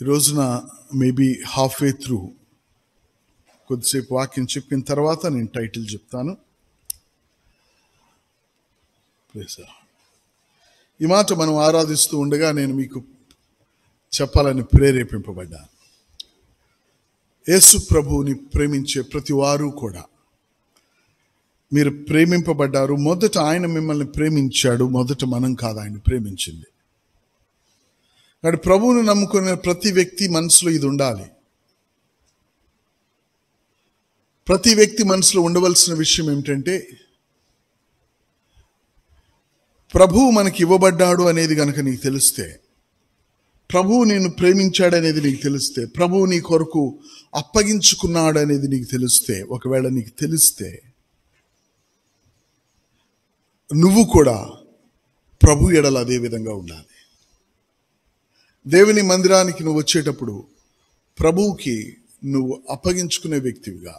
ఈ రోజున maybe half way through కొద్దిసేపు వాక్యం చెప్పిన తర్వాత నేను టైటిల్ చెప్తాను. ఈ మాట మనం ఆరాధిస్తూ ఉండగా నేను మీకు చెప్పాలని ప్రేరేపింపబడ్డాను. యేసు ప్రభువుని ప్రేమించే ప్రతి వారు కూడా మీరు ప్రేమింపబడ్డారు. మొదట ఆయన మిమ్మల్ని ప్రేమించాడు, మొదట మనం కాదు ఆయన ప్రేమించింది. కాబట్టి ప్రభువుని నమ్ముకునే ప్రతి వ్యక్తి మనసులో ఇది ఉండాలి. ప్రతి వ్యక్తి మనసులో ఉండవలసిన విషయం ఏమిటంటే, ప్రభువు మనకి ఇవ్వబడ్డాడు అనేది కనుక నీకు తెలిస్తే, ప్రభువు నేను ప్రేమించాడు అనేది నీకు తెలిస్తే, ప్రభువు నీ కొరకు అప్పగించుకున్నాడు అనేది నీకు తెలిస్తే, ఒకవేళ నీకు తెలిస్తే నువ్వు కూడా ప్రభు ఎడల అదే విధంగా ఉండాలి. దేవుని మందిరానికి నువ్వు వచ్చేటప్పుడు ప్రభువుకి నువ్వు అప్పగించుకునే వ్యక్తివిగా,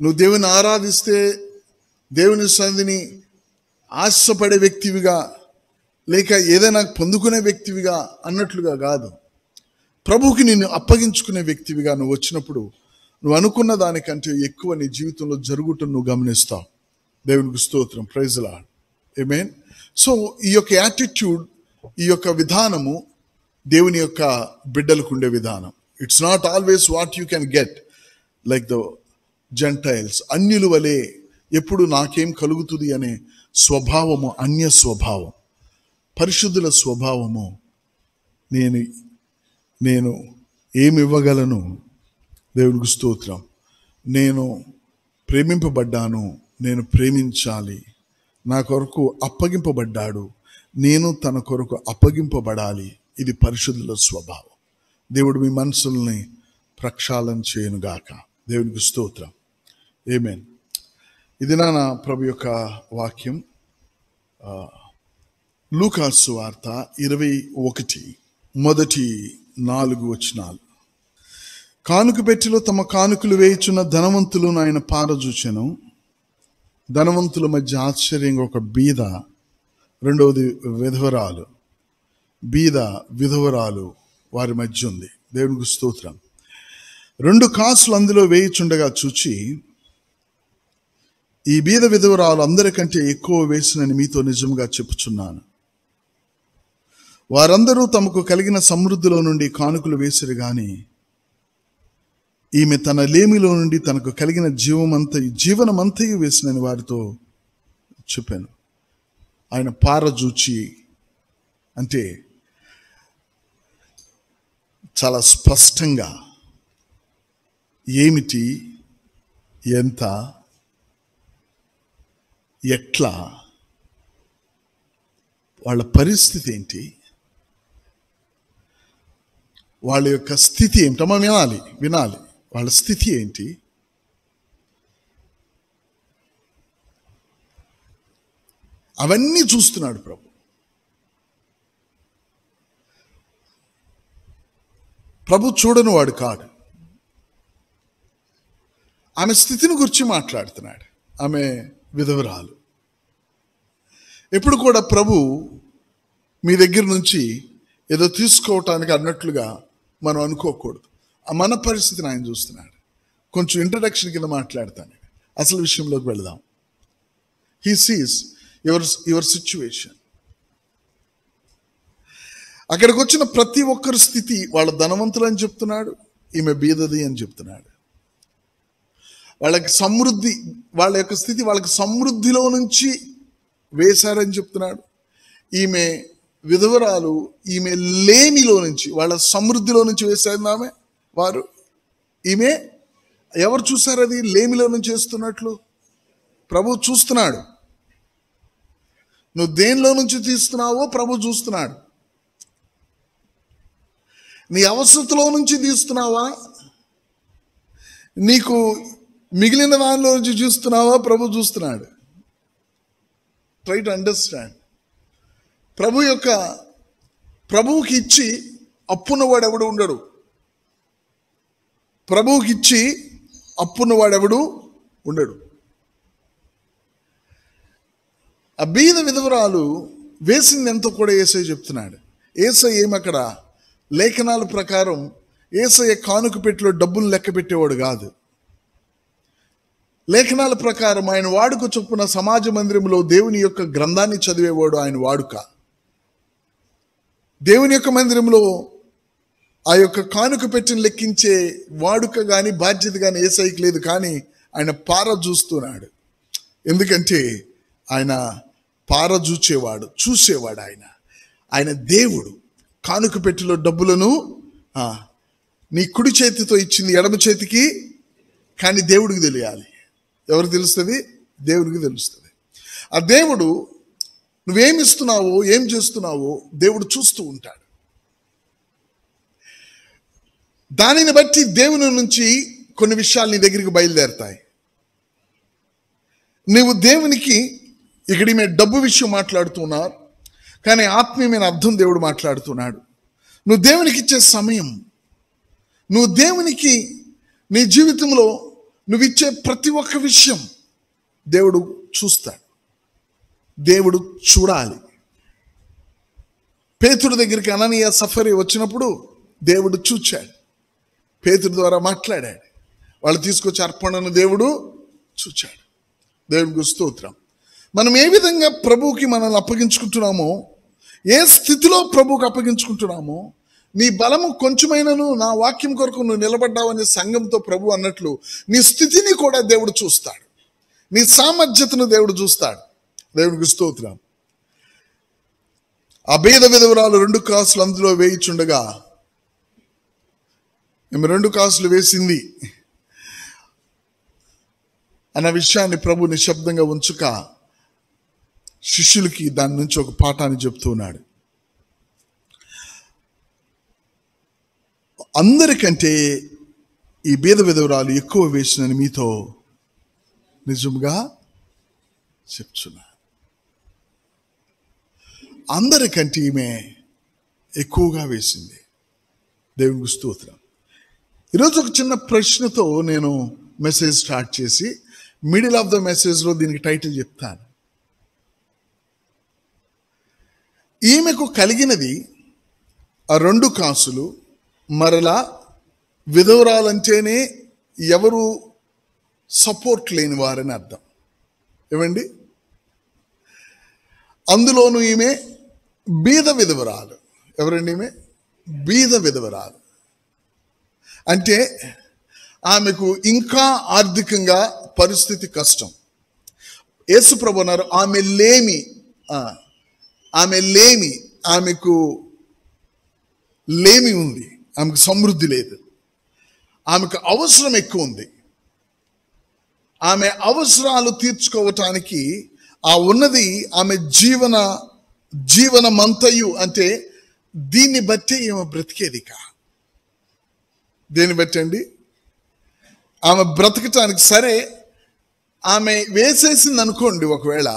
నువ్వు దేవుని ఆరాధిస్తే దేవుని సన్నిధిని ఆశపడే వ్యక్తివిగా, లేక ఏదైనా పొందుకునే వ్యక్తివిగా అన్నట్లుగా కాదు, ప్రభువుకి నిన్ను అప్పగించుకునే వ్యక్తివిగా నువ్వు వచ్చినప్పుడు నువ్వు అనుకున్న దానికంటే ఎక్కువ నీ జీవితంలో జరుగుటం నువ్వు గమనిస్తావు. దేవునికి స్తోత్రం, ప్రైజ్ లార్డ్, ఆమేన్. సో ఈ యొక్క యాటిట్యూడ్, ఈ యొక్క విధానము దేవుని యొక్క బిడ్డలకు ఉండే విధానం. It's not always what you can get like the Gentiles. అన్యుల వలె ఎప్పుడు నాకేం కలుగుతుంది అనే స్వభావము అన్య స్వభావం. పరిశుద్ధుల స్వభావము నేను ఏమి ఇవ్వగలను. దేవునికి స్తోత్రం. నేను ప్రేమింపబడ్డాను, నేను ప్రేమించాలి, నా కొరకు అప్పగింపబడ్డాడు, నేను తన కొరకు అప్పగింపబడాలి. ఇది పరిశుద్ధుల స్వభావం. దేవుడు మీ మనసుల్ని ప్రక్షాళన చేయనుగాక. దేవునికి స్తోత్రం, ఆమేన్. ఇది నా ప్రభు యొక్క వాక్యం. లూకా సువార్త 21 మొదటి 4 వచనాలు. కానుక పెట్టెలో తమ కానుకలు వేయుచున్న ధనవంతులను ఆయన పారజూచెను. ధనవంతుల మధ్య ఆశ్చర్యంగా ఒక బీద, రెండవది విధవరాలు. బీద విధవరాలు వారి మధ్య ఉంది. దేవునికి స్తోత్రం. 2 కాసులు అందులో వేయుచుండగా చూచి, ఈ బీద విధవరాలు అందరికంటే ఎక్కువ వేసినని మీతో నిజంగా చెప్పుచున్నాను. వారందరూ తమకు కలిగిన సమృద్ధిలో నుండి కానుకలు వేసిరు గాని ఈమె తన లేమిలో నుండి తనకు కలిగిన జీవనమంతయు వేసినని వారితో చెప్పాను. ఆయన పారజూచి అంటే చాలా స్పష్టంగా ఏమిటి, ఎంత, ఎట్లా, వాళ్ళ పరిస్థితి ఏంటి, వాళ్ళ యొక్క స్థితి ఏమిటో వినాలి. వాళ్ళ స్థితి ఏంటి, అవన్నీ చూస్తున్నాడు ప్రభు. ప్రభు చూడని వాడు కాడు. ఆమె స్థితిని గురించి మాట్లాడుతున్నాడు. ఆమె విధవరాలు. ఎప్పుడు కూడా ప్రభు మీ దగ్గర నుంచి ఏదో తీసుకోవటానికి అన్నట్లుగా మనం అనుకోకూడదు. మన పరిస్థితిని ఆయన చూస్తున్నాడు. కొంచెం ఇంట్రడక్షన్ కింద మాట్లాడతాను, అసలు విషయంలోకి వెళదాం. He sees your situation. అక్కడికి వచ్చిన ప్రతి ఒక్కరి స్థితి, వాళ్ళ ధనవంతులు అని చెప్తున్నాడు, ఈమె బీదది అని చెప్తున్నాడు. వాళ్ళకి సమృద్ధి, వాళ్ళ యొక్క స్థితి వాళ్ళకి సమృద్ధిలో నుంచి వేశారని చెప్తున్నాడు. ఈమె విధవరాలు, ఈమె లేమిలో నుంచి, వాళ్ళ సమృద్ధిలో నుంచి వేశారు ఆమె వారు. ఈమె ఎవరు చూశారు అది లేమిలో నుంచి వేస్తున్నట్లు? ప్రభు చూస్తున్నాడు. నువ్వు దేనిలో నుంచి తీస్తున్నావో ప్రభు చూస్తున్నాడు. నీ అవసరతలో నుంచి తీస్తున్నావా, నీకు మిగిలిన దానిలో నుంచి చూస్తున్నావా? ప్రభు చూస్తున్నాడు. Try to understand. ప్రభువుకి ఇచ్చి అప్పున్నవాడు ఎవడు ఉండడు. ప్రభువుకి ఇచ్చి అప్పున్నవాడు ఎవడు ఉండడు. ఆ బీద విధవరాలు వేసింది ఎంతో కూడా యేసయ్య చెప్తున్నాడు. యేసయ్య ఏమక్కడ లేఖనాల ప్రకారం యేసయ్య కానుక పెట్టెలో డబ్బులు లెక్క పెట్టేవాడు కాదు. లేఖనాల ప్రకారం ఆయన వాడుక చొప్పున సమాజ మందిరంలో దేవుని యొక్క గ్రంథాన్ని చదివేవాడు ఆయన వాడుక. దేవుని యొక్క మందిరంలో ఆ యొక్క కానుక పెట్టెను లెక్కించే వాడుక కానీ బాధ్యత కానీ యేసయ్యకి లేదు. కానీ ఆయన పార చూస్తున్నాడు. ఎందుకంటే ఆయన పార చూసేవాడు. ఆయన దేవుడు. కానుక పెట్టెలో డబ్బులను నీ కుడి చేతితో ఇచ్చింది ఎడమ చేతికి, కానీ దేవుడికి తెలియాలి. ఎవరికి తెలుస్తుంది? దేవుడికి తెలుస్తుంది. ఆ దేవుడు నువ్వేమిస్తున్నావో ఏం చేస్తున్నావో దేవుడు చూస్తూ ఉంటాడు. దానిని బట్టి దేవుని నుంచి కొన్ని విషయాలు నీ దగ్గరికి బయలుదేరతాయి. నువ్వు దేవునికి ఇక్కడ ఈమె డబ్బు విషయం మాట్లాడుతున్నారు, కానీ ఆత్మీయమైన అర్థం దేవుడు మాట్లాడుతున్నాడు. నువ్వు దేవునికి ఇచ్చే సమయం, నువ్వు దేవునికి నీ జీవితంలో నువ్వు ఇచ్చే ప్రతి ఒక్క విషయం దేవుడు చూస్తాడు. దేవుడు చూడాలి. పేతురు దగ్గరికి అననీయ సఫరీ వచ్చినప్పుడు దేవుడు చూచాడు. పేతురు ద్వారా మాట్లాడాడు. వాళ్ళు తీసుకొచ్చే అర్పణను దేవుడు చూచాడు. దేవుడికి స్తోత్రం. మనం ఏ విధంగా ప్రభువుకి మనల్ని అప్పగించుకుంటున్నామో, ఏ స్థితిలో ప్రభువుకి అప్పగించుకుంటున్నామో, నీ బలము కొంచెమైనను నా వాక్యం కొరకు నువ్వు నిలబడ్డావని సంఘంతో ప్రభు అన్నట్లు నీ స్థితిని కూడా దేవుడు చూస్తాడు. నీ సామర్థ్యతను దేవుడు చూస్తాడు. దేవుడికి స్తోత్రం. ఆ బీద విధవరాలు 2 కాసులు అందులో వేయిచుండగా, ఈమె 2 కాసులు వేసింది అన్న విషయాన్ని ప్రభు నిశ్శబ్దంగా ఉంచుక శిష్యులకి దాని నుంచి ఒక పాఠాన్ని చెప్తున్నాడు. అందరికంటే ఈ బీద విధవరాలు ఎక్కువ వేసిందని మీతో నిజంగా చెప్తున్నా. అందరికంటే ఈమె ఎక్కువగా వేసింది. దేవునికి స్తోత్రం. ఈరోజు ఒక చిన్న ప్రశ్నతో నేను మెసేజ్ స్టార్ట్ చేసి మిడిల్ ఆఫ్ ద మెసేజ్లో దీనికి టైటిల్ చెప్తాను. ఈమెకు కలిగినది ఆ 2 కాసులు. మరలా విధవరాలంటేనే ఎవరు సపోర్ట్ లేని వారని అర్థం. ఏమండి? అందులోనూ ఈమె బీద విధవరాలు. ఎవరండి ఈమె? బీద విధవరాలు. అంటే ఆమెకు ఇంకా ఆర్థికంగా పరిస్థితి కష్టం. యేసుప్రభు అన్నారు ఆమె లేమి, ఆమెకు లేమి ఉంది, ఆమెకు సమృద్ధి లేదు, ఆమెకు అవసరం ఎక్కువ ఉంది. ఆమె అవసరాలు తీర్చుకోవటానికి ఆ ఉన్నది ఆమె జీవనమంతయు, అంటే దీన్ని బట్టి ఈమె బ్రతికేది కా. దేన్ని బట్టి అండి? ఆమె బ్రతకటానికి. సరే, ఆమె వేసేసింది అనుకోండి, ఒకవేళ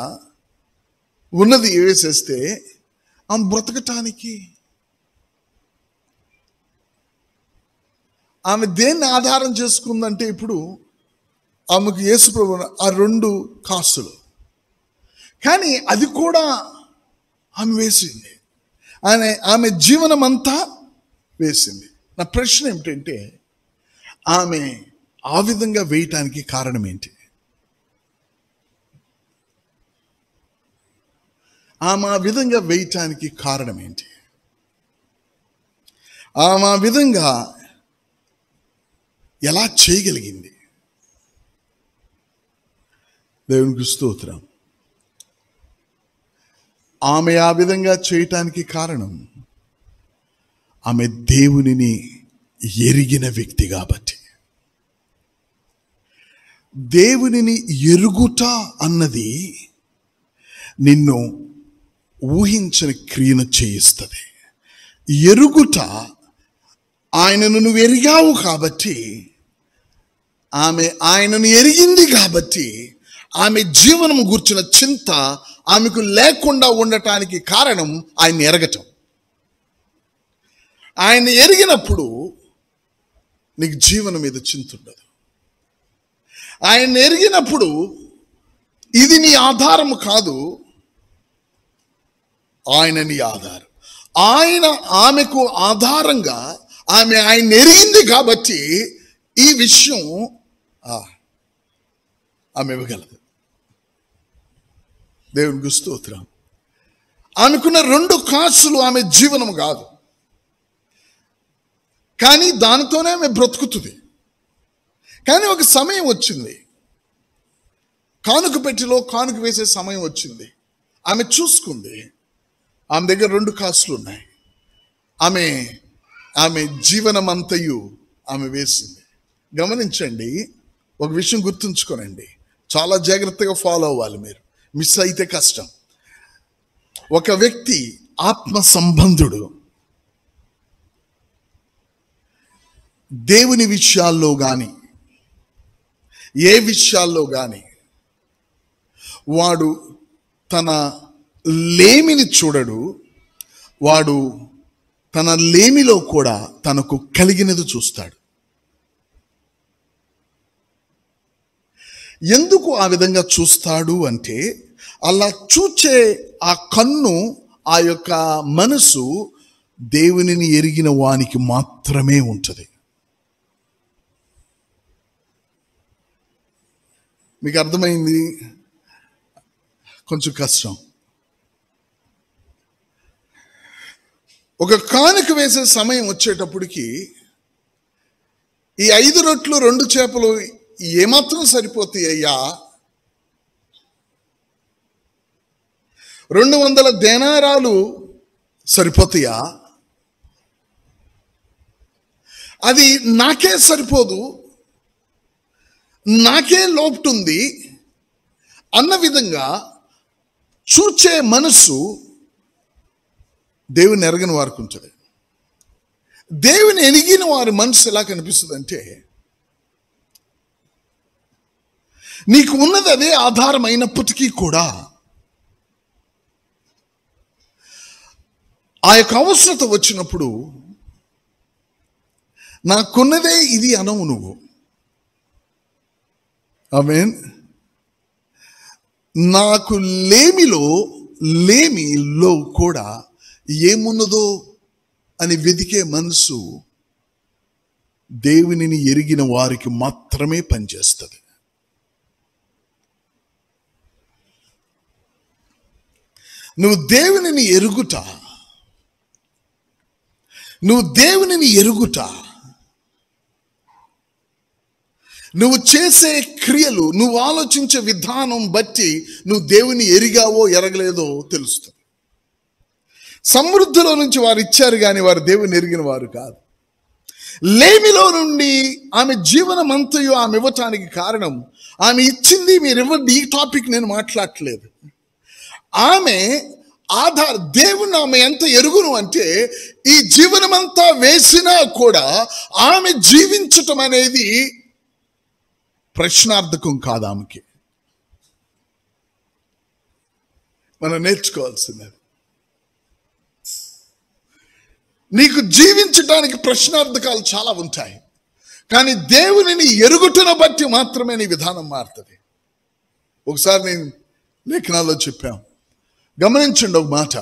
ఉన్నది వేసేస్తే ఆమె బ్రతకటానికి ఆమె దేన్ని ఆధారం చేసుకుందంటే, ఇప్పుడు ఆమెకు యేసుప్రభు ఆ 2 కాసులు, కానీ అది కూడా ఆమె వేసింది. ఆమె జీవనం అంతా వేసింది. నా ప్రశ్న ఏమిటంటే, ఆమె ఆ విధంగా వేయటానికి కారణం ఏంటి? ఆమె ఆ విధంగా వేయటానికి కారణం ఏంటి? ఆమె ఆ విధంగా ఎలా చేయగలిగింది? దేవునికి స్తోత్రం. ఆమె ఆ విధంగా చేయటానికి కారణం ఆమె దేవునిని ఎరిగిన వ్యక్తి కాబట్టి. దేవునిని ఎరుగుట అన్నది నిన్ను ఊహించని క్రియను చేయిస్తుంది. ఎరుగుట, ఆయనను నువ్వు ఎరిగావు కాబట్టి, ఆయనను ఎరిగింది కాబట్టి ఆమె జీవనము గూర్చిన చింత ఆమెకు లేకుండా ఉండటానికి కారణం ఆయన ఎరగటం. ఆయన ఎరిగినప్పుడు నీకు జీవనం మీద చింత ఉండదు. ఆయన ఎరిగినప్పుడు ఇది నీ ఆధారము కాదు, ఆయన నీ ఆధారం. ఆమెకు ఆధారంగా ఆయన ఎరిగింది కాబట్టి ఈ విషయం ఆమె ఇవ్వగలదు. దేవునికి స్తోత్రం. ఆమెకున్న 2 కాసులు ఆమె జీవనం కాదు, కానీ దానితోనే ఆమె బ్రతుకుతుంది. కానీ ఒక సమయం వచ్చింది, కానుక పెట్టిలో కానుక వేసే సమయం వచ్చింది. ఆమె చూసుకుంది, ఆమె దగ్గర 2 కాసులు ఉన్నాయి. ఆమె జీవనమంతయు ఆమె వేసింది. గమనించండి, ఒక విషయం గుర్తుంచుకోనండి, చాలా జాగ్రత్తగా ఫాలో అవ్వాలి. మీరు మిస్ అయితే కష్టం. ఒక వ్యక్తి ఆత్మ సంబంధుడు దేవుని విషయాల్లో కానీ ఏ విషయాల్లో కానీ వాడు తన లేమిని చూడడు. వాడు తన లేమిలో కూడా తనకు కలిగినది చూస్తాడు. ఎందుకు ఆ విధంగా చూస్తాడు అంటే, అలా చూచే ఆ కన్ను, ఆ యొక్క మనసు దేవునిని ఎరిగిన వానికి మాత్రమే ఉంటుంది. మీకు అర్థమైంది? కొంచెం కష్టం. ఒక కానుక వేసే సమయం వచ్చేటప్పటికి ఈ 5 రొట్లు 2 చేపలు ఏమాత్రం సరిపోతాయి అయ్యా? 200 దేనారాలు సరిపోతాయా? అది నాకే సరిపోదు, నాకే లోపుతుంది అన్న విధంగా చూచే మనసు దేవుని ఎరగని వారికి ఉంటుంది. దేవుని ఎరిగిన వారి మనసు ఎలా కనిపిస్తుంది అంటే, నీకు ఉన్నది అదే ఆధారం అయినప్పటికీ కూడా ఆ యొక్క అవసరత వచ్చినప్పుడు నాకున్నదే ఇది అనవు నువ్వు. ఆమేన్. నాకు లేమిలో కూడా ఏమున్నదో అని వెదికే మనసు దేవునిని ఎరిగిన వారికి మాత్రమే పనిచేస్తుంది. నువ్వు దేవునిని ఎరుగుట, నువ్వు చేసే క్రియలు, నువ్వు ఆలోచించే విధానం బట్టి నువ్వు దేవుని ఎరిగావో ఎరగలేదో తెలుస్తుంది. సమృద్ధిలో నుంచి వారు ఇచ్చారు కానీ వారు దేవుని ఎరిగిన వారు కాదు. లేమిలో నుండి ఆమె జీవనం అంతయు ఆమె ఇవ్వటానికి కారణం, ఆమె ఇచ్చింది మీరు ఇవ్వండి. ఈ టాపిక్ నేను మాట్లాడట్లేదు. ఆమె దేవుని ఆమె ఎంత ఎరుగును అంటే, ఈ జీవనమంతా వేసినా కూడా ఆమె జీవించటం అనేది ప్రశ్నార్థకం కాదు. ఆమెకి మనం నేర్చుకోవాల్సింది, నీకు జీవించడానికి ప్రశ్నార్థకాలు చాలా ఉంటాయి, కానీ దేవునిని ఎరుగుటను బట్టి మాత్రమే నీ విధానం మారుతుంది. ఒకసారి నేను లేఖనాల్లో చెప్పాం, గమనించండి ఒక మాట.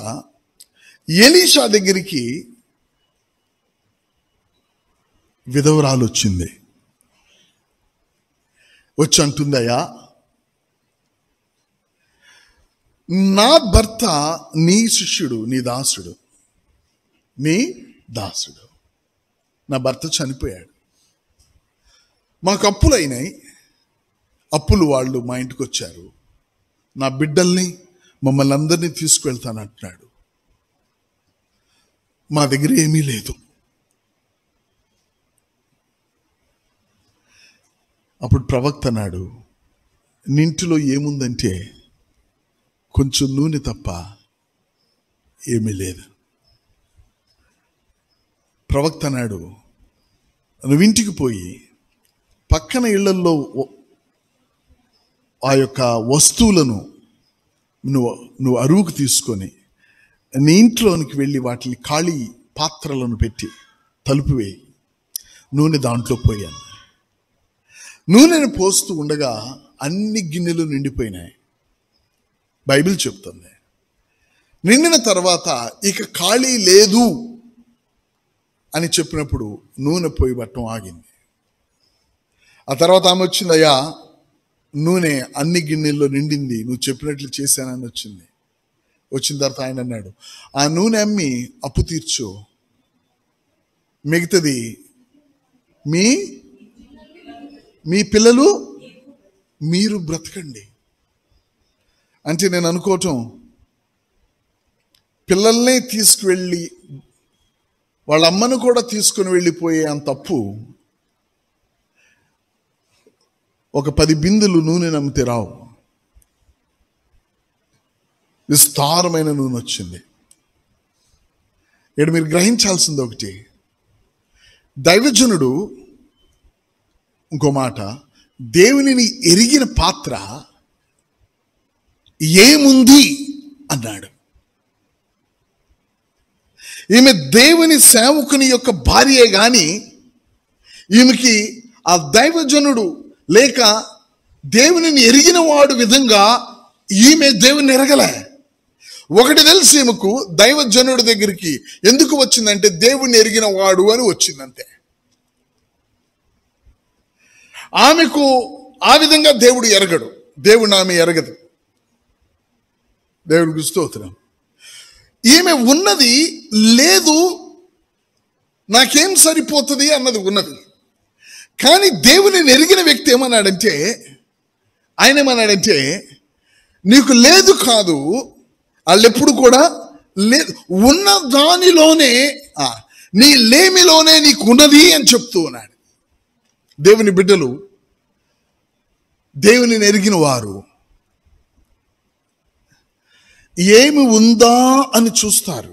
ఎలీషా దగ్గరికి విధవరాలు వచ్చింది. వచ్చి అంటుందయ్యా, నా భర్త నీ శిష్యుడు, నీ దాసుడు, నా భర్త చనిపోయాడు, మాకు అప్పులు అయినాయి, అప్పులు వాళ్ళు మా ఇంటికి వచ్చారు, నా బిడ్డల్ని మమ్మల్ని అందరినీ తీసుకువెళ్తానంటున్నాడు, మా దగ్గర ఏమీ లేదు. అప్పుడు ప్రవక్త అన్నాడు, నింటిలో ఏముందంటే కొంచెం నూనె తప్ప ఏమీ లేదు. ప్రవక్త అన్నాడు, నువ్వు ఇంటికి పోయి పక్కన ఇళ్లల్లో ఆ యొక్క వస్తువులను నువ్వు అరువుకు తీసుకొని నీ ఇంట్లోనికి వెళ్ళి వాటిని ఖాళీ పాత్రలను పెట్టి తలుపు వేయి, నూనె దాంట్లో పోయాను. నూనెను పోస్తూ ఉండగా అన్ని గిన్నెలు నిండిపోయినాయి. బైబిల్ చెప్తుంది, నిండిన తర్వాత ఇక ఖాళీ లేదు అని చెప్పినప్పుడు నూనె పోయి పట్టం ఆగింది. ఆ తర్వాత ఆమె వచ్చింది, అయ్యా నూనె అన్ని గిన్నెల్లో నిండింది, నువ్వు చెప్పినట్లు చేశానని వచ్చింది. వచ్చిన తర్వాత ఆయన అన్నాడు, ఆ నూనె అమ్మి అప్పు తీర్చు, మిగతాది మీ మీ పిల్లలు మీరు బ్రతకండి. అంటే నేను అనుకోవటం, పిల్లల్నే తీసుకువెళ్ళి వాళ్ళ అమ్మను కూడా తీసుకుని వెళ్ళిపోయే అంత అప్పు ఒక 10 బిందులు నూనె నమ్మితే రావు. విస్తారమైన నూనె వచ్చింది. ఇక్కడ మీరు గ్రహించాల్సింది ఒకటి, దైవజనుడు ఇంకో మాట, దేవునిని ఎరిగిన పాత్ర ఏముంది అన్నాడు. ఈమె దేవుని సేవకుని యొక్క భార్యే గాని ఈమెకి ఆ దైవజనుడు లేక దేవునిని ఎరిగిన వాడు విధంగా ఈమె దేవుని ఎరగలే. ఒకటి తెలిసి ఈమెకు దైవజనుడి దగ్గరికి ఎందుకు వచ్చిందంటే దేవుణ్ణి ఎరిగిన వాడు అని వచ్చిందంతే. ఆమెకు ఆ విధంగా దేవుడు ఎరగడు, దేవుని ఆమె ఎరగదు. దేవుడికి స్తోత్రం. ఈమె ఉన్నది లేదు, నాకేం సరిపోతుంది అన్నది ఉన్నది. కానీ దేవుని ఎరిగిన వ్యక్తి ఏమన్నాడంటే, ఆయన ఏమన్నాడంటే, నీకు లేదు కాదు, వాళ్ళెప్పుడు కూడా లేదు, ఉన్న దానిలోనే నీ లేమిలోనే నీకు ఉన్నది అని చెప్తూ ఉన్నాడు. దేవుని బిడ్డలు, దేవుని ఎరిగిన వారు ఏమి ఉందా అని చూస్తారు,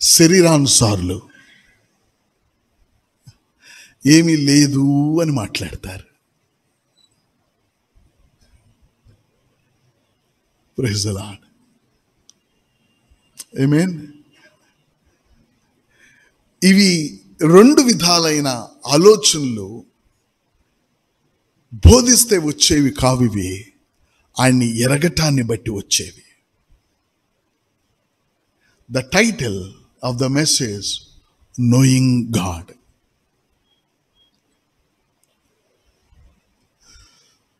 శరీరానుసారులు ఏమీ లేదు అని మాట్లాడతారు. Praise the lord. ఆమేన్. ఇవి 2 విధాలైన ఆలోచనలు బోధిస్తే వచ్చేవి కావివి, ఆయన్ని ఎరగటాన్ని బట్టి వచ్చేవి. The title of the message, knowing God.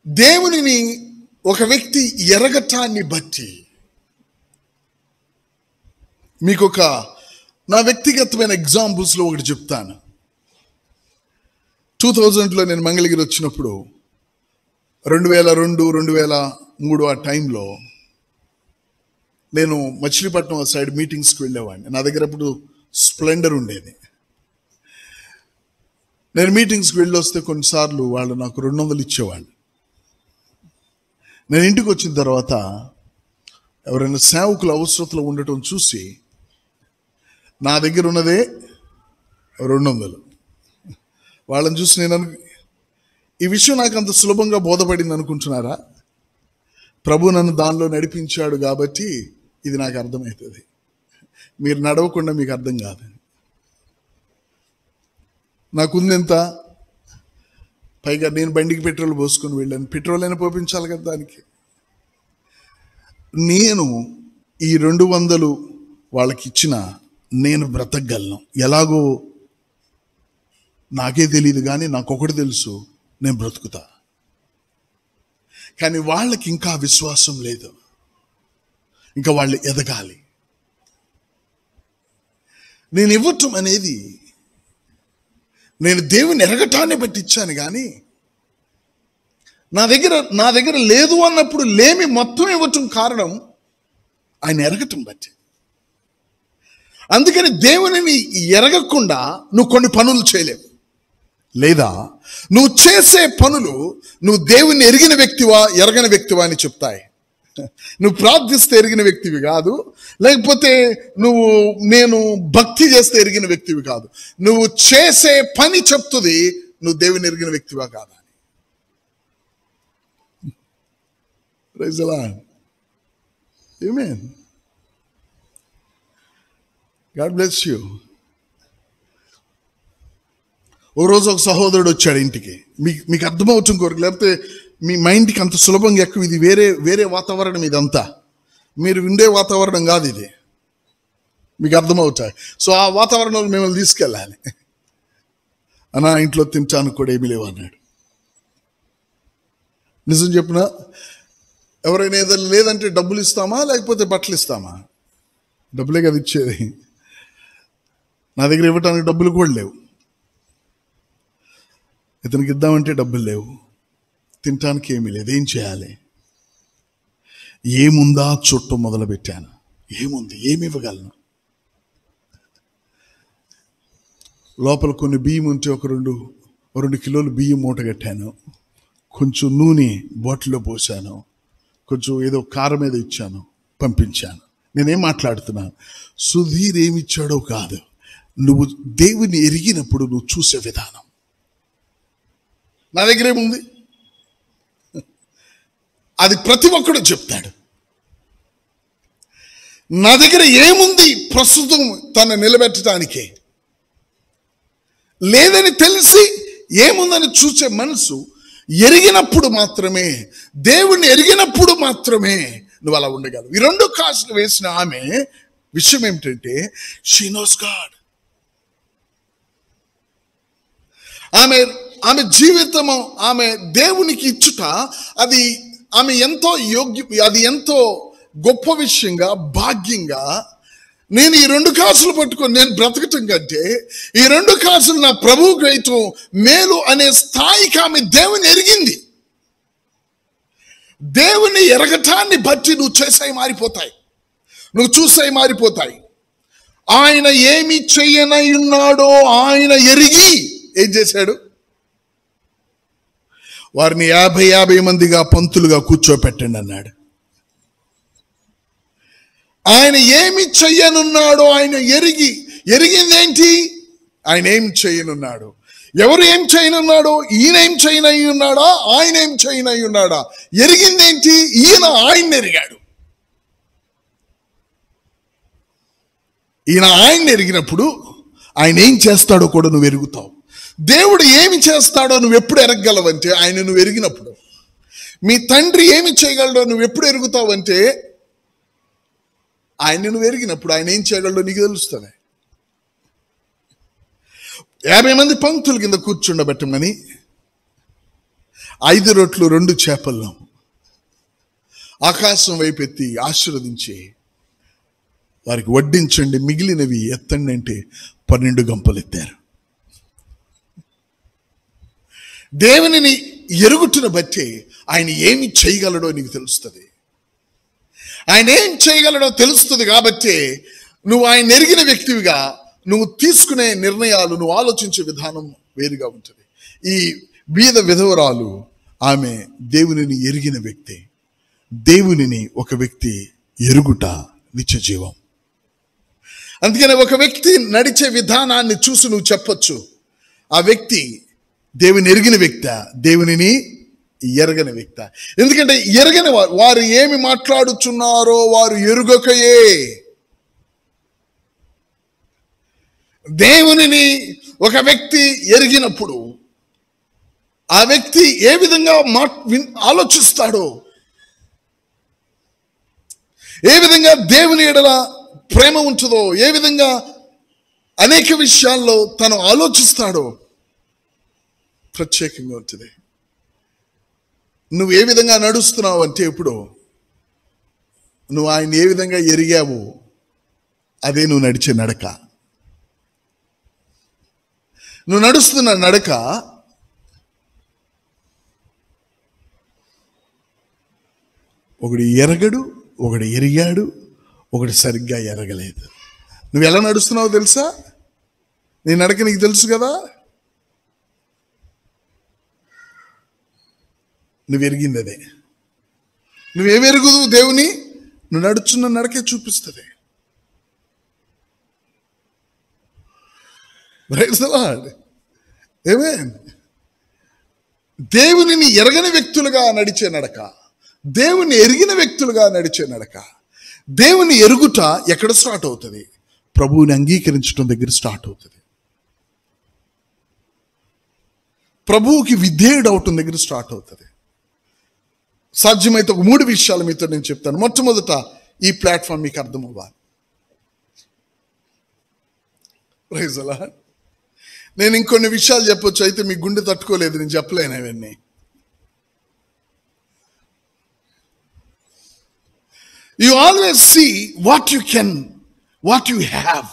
దేవునిని ఒక వ్యక్తి ఎరగటాన్ని బట్టి, మీకు నా వ్యక్తిగతమైన ఎగ్జాంపుల్స్లో ఒకటి చెప్తాను. 2000లో నేను మంగళగిరి వచ్చినప్పుడు 2002, 2003 ఆ టైంలో నేను మచిలీపట్నం సైడ్ మీటింగ్స్కి వెళ్ళేవాడిని. నా దగ్గర అప్పుడు స్ప్లెండర్ ఉండేది. నేను మీటింగ్స్కి వెళ్ళి వస్తే కొన్నిసార్లు వాళ్ళు నాకు 200 ఇచ్చేవాళ్ళు. నేను ఇంటికి వచ్చిన తర్వాత ఎవరైనా సేవకులు అవసరతలో ఉండటం చూసి, నా దగ్గర ఉన్నదే 200, వాళ్ళని చూసి నేను ఈ విషయం నాకు అంత సులభంగా బోధపడింది అనుకుంటున్నారా? ప్రభు నన్ను దానిలో నడిపించాడు కాబట్టి ఇది నాకు అర్థమవుతుంది. మీరు నడవకుండా మీకు అర్థం కాదు. నాకుందెంత, పైగా నేను బండికి పెట్రోల్ పోసుకొని వెళ్ళాను, పెట్రోల్ అయినా పోపించాలి కదా దానికి. నేను ఈ 200 వాళ్ళకి ఇచ్చిన నేను బ్రతకగలను. ఎలాగో నాకే తెలియదు, కానీ నాకు ఒకటి తెలుసు, నేను బ్రతుకుతా. కానీ వాళ్ళకి ఇంకా విశ్వాసం లేదు, ఇంకా వాళ్ళు ఎదగాలి. నేను ఇవ్వటం అనేది నేను దేవుని ఎరగటాన్ని బట్టి ఇచ్చాను, కానీ నా దగ్గర లేదు అన్నప్పుడు లేమి మొత్తం ఇవ్వటం కారణం ఆయన ఎరగటం బట్టి. అందుకని దేవునిని ఎరగకుండా నువ్వు కొన్ని పనులు చేయలేవు, లేదా నువ్వు చేసే పనులు నువ్వు దేవుని ఎరిగిన వ్యక్తివా ఎరగని వ్యక్తివా అని చెప్తాయి. నువ్వు ప్రార్థిస్తే ఎరిగిన వ్యక్తివి కాదు, లేకపోతే నేను భక్తి చేస్తే ఎరిగిన వ్యక్తివి కాదు. నువ్వు చేసే పని చెప్తుంది నువ్వు దేవుని ఎరిగిన వ్యక్తివా కాదా. Praise the lord. Amen. God bless you. ఓ రోజు ఒక సహోదరుడు వచ్చాడు ఇంటికి. మీకు అర్థమవుతుంది కోరిక, లేకపోతే మీ మైండ్కి అంత సులభంగా ఎక్కువ, ఇది వేరే వాతావరణం ఇదంతా. మీరు ఉండే వాతావరణం కాదు ఇది, మీకు అర్థమవుతాయి. సో ఆ వాతావరణంలో మిమ్మల్ని తీసుకెళ్ళాలి. అన్నా ఇంట్లో తింటానికి కూడా ఏమీ లేవు అన్నాడు. నిజం చెప్పిన ఎవరైనా ఏదైనా లేదంటే డబ్బులు ఇస్తామా లేకపోతే బట్టలు ఇస్తామా? డబ్బులే కదా ఇచ్చేది. నా దగ్గర ఇవ్వటానికి డబ్బులు కూడా లేవు, ఇతనికి ఇద్దామంటే డబ్బులు లేవు, తినటానికి ఏమీ లేదు. ఏం చేయాలి? ఏముందా చుట్టూ మొదలు పెట్టాను. ఏముంది, ఏమి ఇవ్వగలను? లోపల కొన్ని బియ్యం ఉంటే ఒక రెండు కిలోలు బియ్యం మూట కట్టాను, కొంచెం నూనె బాటిల్లో పోసాను, కొంచెం ఏదో కారం ఏదో ఇచ్చాను, పంపించాను. నేనేం మాట్లాడుతున్నాను? సుధీర్ ఏమిచ్చాడో కాదు, నువ్వు దేవుని ఎరిగినప్పుడు నువ్వు చూసే విధానం. నా దగ్గర ఏముంది అది ప్రతి ఒక్కడు చెప్తాడు. నా దగ్గర ఏముంది ప్రస్తుతం తను నిలబెట్టడానికే, లేదని తెలిసి ఏముందని చూసే మనసు ఎరిగినప్పుడు మాత్రమే, దేవుణ్ణి ఎరిగినప్పుడు మాత్రమే నువ్వు అలా ఉండగలవు. ఈ 2 కాసులు వేసిన ఆమె విషయం ఏమిటంటే షీ నోస్ గాడ్. ఆమె జీవితము ఆమె దేవునికి ఇచ్చుట అది ఆమె ఎంతో అది ఎంతో గొప్ప విషయంగా, భాగ్యంగా, నేను ఈ 2 కాసులు పట్టుకొని నేను బ్రతకటం కంటే ఈ 2 కాసులు నా ప్రభువు గ్రహితం మేలు అనే స్థాయికి ఆమె దేవుని ఎరిగింది. దేవుని ఎరగటాన్ని బట్టి నువ్వు చేసాయి మారిపోతాయి, నువ్వు చూసాయి మారిపోతాయి. ఆయన ఏమి చెయ్యనై ఉన్నాడో ఆయన ఎరిగి ఏం చేశాడు? వారిని 50 మందిగా పంతులుగా కూర్చోపెట్టండి అన్నాడు. ఆయన ఏమి చెయ్యనున్నాడో ఆయన ఎరిగింది ఏంటి? ఆయన ఏం చేయనున్నాడు, ఎవరు ఏం చేయనున్నాడో, ఈయన ఏం చేయనై ఉన్నాడా, ఆయన ఏం చేయనై ఉన్నాడా, ఎరిగిందేంటి? ఈయన ఆయన్ని ఎరిగాడు. ఈయన ఆయన్ని ఎరిగినప్పుడు ఆయన ఏం చేస్తాడో కూడా నువ్వు ఎరుగుతావు. దేవుడు ఏమి చేస్తాడో నువ్వు ఎప్పుడు ఎరగగలవంటే ఆయన నువ్వు ఎరిగినప్పుడు. మీ తండ్రి ఏమి చేయగలడో నువ్వు ఎప్పుడు ఎరుగుతావంటే ఆయన నువ్వు ఎరిగినప్పుడు. ఆయన ఏం చేయగలడో నీకు తెలుస్తుంది. 50 మంది పంక్తుల కింద కూర్చుండబెట్టమని 5 రొట్లు 2 చేపలను ఆకాశం వైపెత్తి ఆశీర్వదించి వారికి వడ్డించండి, మిగిలినవి ఎత్తండి అంటే 12 గంపలు ఎత్తారు. దేవునిని ఎరుగుట్టును బట్టి ఆయన ఏమి చేయగలడో నీకు తెలుస్తుంది. ఆయన ఏం చేయగలడో తెలుస్తుంది కాబట్టి నువ్వు ఆయన ఎరిగిన వ్యక్తివిగా నువ్వు తీసుకునే నిర్ణయాలు, నువ్వు ఆలోచించే విధానం వేరుగా ఉంటుంది. ఈ బీద విధవరాలు ఆమె దేవునిని ఎరిగిన వ్యక్తి. దేవునిని ఒక వ్యక్తి ఎరుగుట నిత్య జీవం. అందుకని ఒక వ్యక్తి నడిచే విధానాన్ని చూసి నువ్వు చెప్పొచ్చు ఆ వ్యక్తి దేవుని ఎరిగిన వ్యక్తి, దేవునిని ఎరగని వ్యక్తి. ఎందుకంటే ఎరగని వారు ఏమి మాట్లాడుచున్నారో వారు ఎరుగకయే. దేవునిని ఒక వ్యక్తి ఎరిగినప్పుడు ఆ వ్యక్తి ఏ విధంగా ఆలోచిస్తాడో, ఏ విధంగా దేవుని ఎడల ప్రేమ ఉంటుందో, ఏ విధంగా అనేక విషయాల్లో తను ఆలోచిస్తాడో ప్రత్యేకంగా ఉంటుంది. నువ్వు ఏ విధంగా నడుస్తున్నావు అంటే ఇప్పుడు నువ్వు ఆయన ఏ విధంగా ఎరిగావు అదే నువ్వు నడిచే నడక. నువ్వు నడుస్తున్న నడక ఒకడు ఎరగడు, ఒకడు ఎరిగాడు, ఒకడు సరిగ్గా ఎరగలేదు. నువ్వు ఎలా నడుస్తున్నావో తెలుసా? నీ నడక నీకు తెలుసు కదా. నువ్వు ఎరిగింది అదే. నువ్వేమి ఎరుగుదు దేవుని, నువ్వు నడుచున్న నడకే చూపిస్తుంది. ఆమేన్. దేవునిని ఎరగని వ్యక్తులుగా నడిచే నడక, దేవుని ఎరిగిన వ్యక్తులుగా నడిచే నడక. దేవుని ఎరుగుట ఎక్కడ స్టార్ట్ అవుతుంది? ప్రభువుని అంగీకరించడం దగ్గర స్టార్ట్ అవుతుంది. ప్రభువుకి విధేయుడు అవటం దగ్గర స్టార్ట్ అవుతుంది. సాధ్యమైతే ఒక 3 విషయాలు మీతో నేను చెప్తాను. మొట్టమొదట ఈ ప్లాట్ఫామ్ మీకు అర్థం అవ్వాలి. Praise the Lord. నేను ఇంకొన్ని విషయాలు చెప్పొచ్చు, అయితే మీ గుండె తట్టుకోలేదు, నేను చెప్పలేను అవన్నీ. You always see what you have.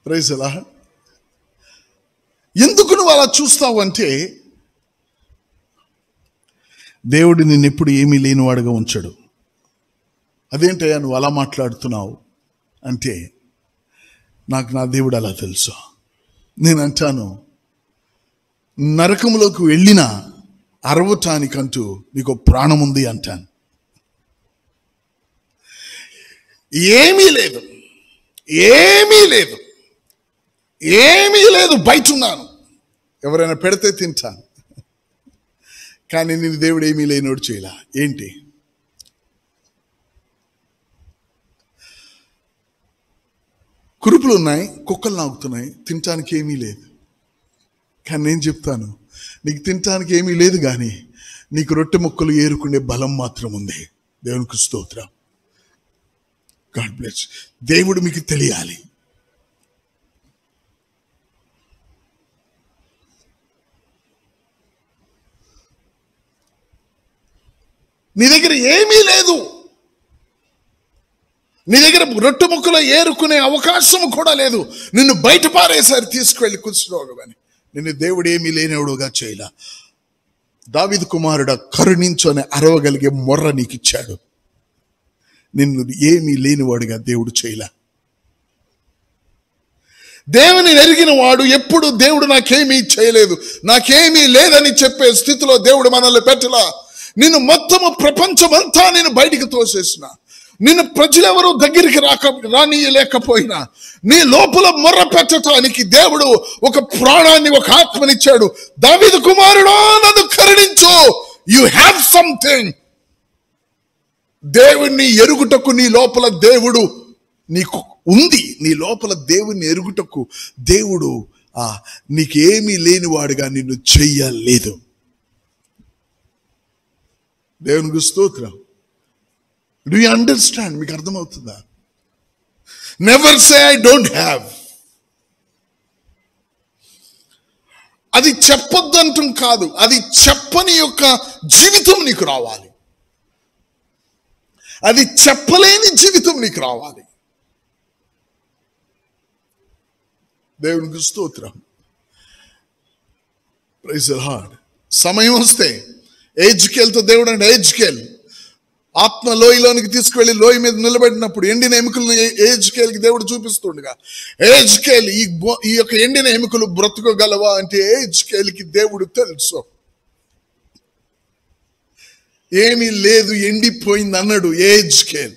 Praise the Lord. ఎందుకు నువ్వు అలా చూస్తావు అంటే, దేవుడు నిన్ను ఎప్పుడు ఏమీ లేనివాడుగా ఉంచడు. అదేంటయ్యా నువ్వు అలా మాట్లాడుతున్నావు అంటే, నాకు నా దేవుడు అలా తెలుసు. నేను అంటాను, నరకంలోకి వెళ్ళిన అరవటానికంటూ నీకు ప్రాణం ఉంది అంటాను. ఏమీ లేదు, ఏమీ లేదు, ఏమీ లేదు, బయట ఉన్నాను, ఎవరైనా పెడితే తింటాను. కానీ నేను దేవుడు ఏమీ లేనోడు చేయలా. ఏంటి? కురుపులు ఉన్నాయి, కుక్కలు నాకుతున్నాయి, తినటానికి ఏమీ లేదు. కానీ నేను చెప్తాను, నీకు తినటానికి ఏమీ లేదు, కానీ నీకు రొట్టె ముక్కలు ఏరుకునే బలం మాత్రం ఉంది. దేవునికి స్తోత్రం. God bless. దేవుడు మీకు తెలియాలి. నీ దగ్గర ఏమీ లేదు, నీ దగ్గర రొట్టె ముక్కలు ఏరుకునే అవకాశం కూడా లేదు. నిన్ను బయట పారేసారి తీసుకువెళ్ళి కూర్చున్నావు. నిన్ను దేవుడు ఏమీ లేనివాడుగా చేయలా. దావీదు కుమారుడా, కరుణించు అని అరవగలిగే మొర్ర నీకు ఇచ్చాడు. నిన్ను ఏమీ లేనివాడుగా దేవుడు చేయలా. దేవుని ఎరిగిన వాడు ఎప్పుడు దేవుడు నాకేమీ చేయలేదు, నాకేమీ లేదని చెప్పే స్థితిలో దేవుడు మనల్ని పెట్టలా. నిన్ను మొత్తము ప్రపంచమంతా నేను బయటికి తోసేసిన, నిన్ను ప్రజలెవరూ దగ్గరికి రానియలేకపోయినా నీ లోపల మొర్ర పెట్టడానికి దేవుడు ఒక ప్రాణాన్ని, ఒక ఆత్మనిచ్చాడు. దావీదు కుమారుడా, నన్ను కరుణించు. You have something. దేవుణ్ణి ఎరుగుటకు నీ లోపల దేవుడు నీకు ఉంది. నీ లోపల దేవుణ్ణి ఎరుగుటకు దేవుడు నీకేమీ లేనివాడుగా నిన్ను చెయ్యలేదు. దేవునికి స్తోత్రం. Do you understand? మీకు అర్థమవుతుందా? Never say I don't have. అది చెప్పొద్దంటం కాదు, అది చెప్పని యొక్క జీవితం నీకు రావాలి. అది చెప్పలేని జీవితం నీకు రావాలి. దేవునికి స్తోత్రం. Praise the Lord. సమయం వస్తే ఎజ్కేల్తో దేవుడు అంటే, ఎజ్కేల్ ఆత్మ లోయలోనికి తీసుకువెళ్ళి లోయ మీద నిలబెట్టినప్పుడు ఎండిన ఎముకలను ఎజ్కేల్కి దేవుడు చూపిస్తుండగా, ఎజ్కేల్ ఈ యొక్క ఎండిన ఎముకలు బ్రతుకోగలవా అంటే ఎజ్కేల్కి దేవుడు తెలుసు. ఏమీ లేదు, ఎండిపోయింది అన్నాడు ఎజ్కేల్.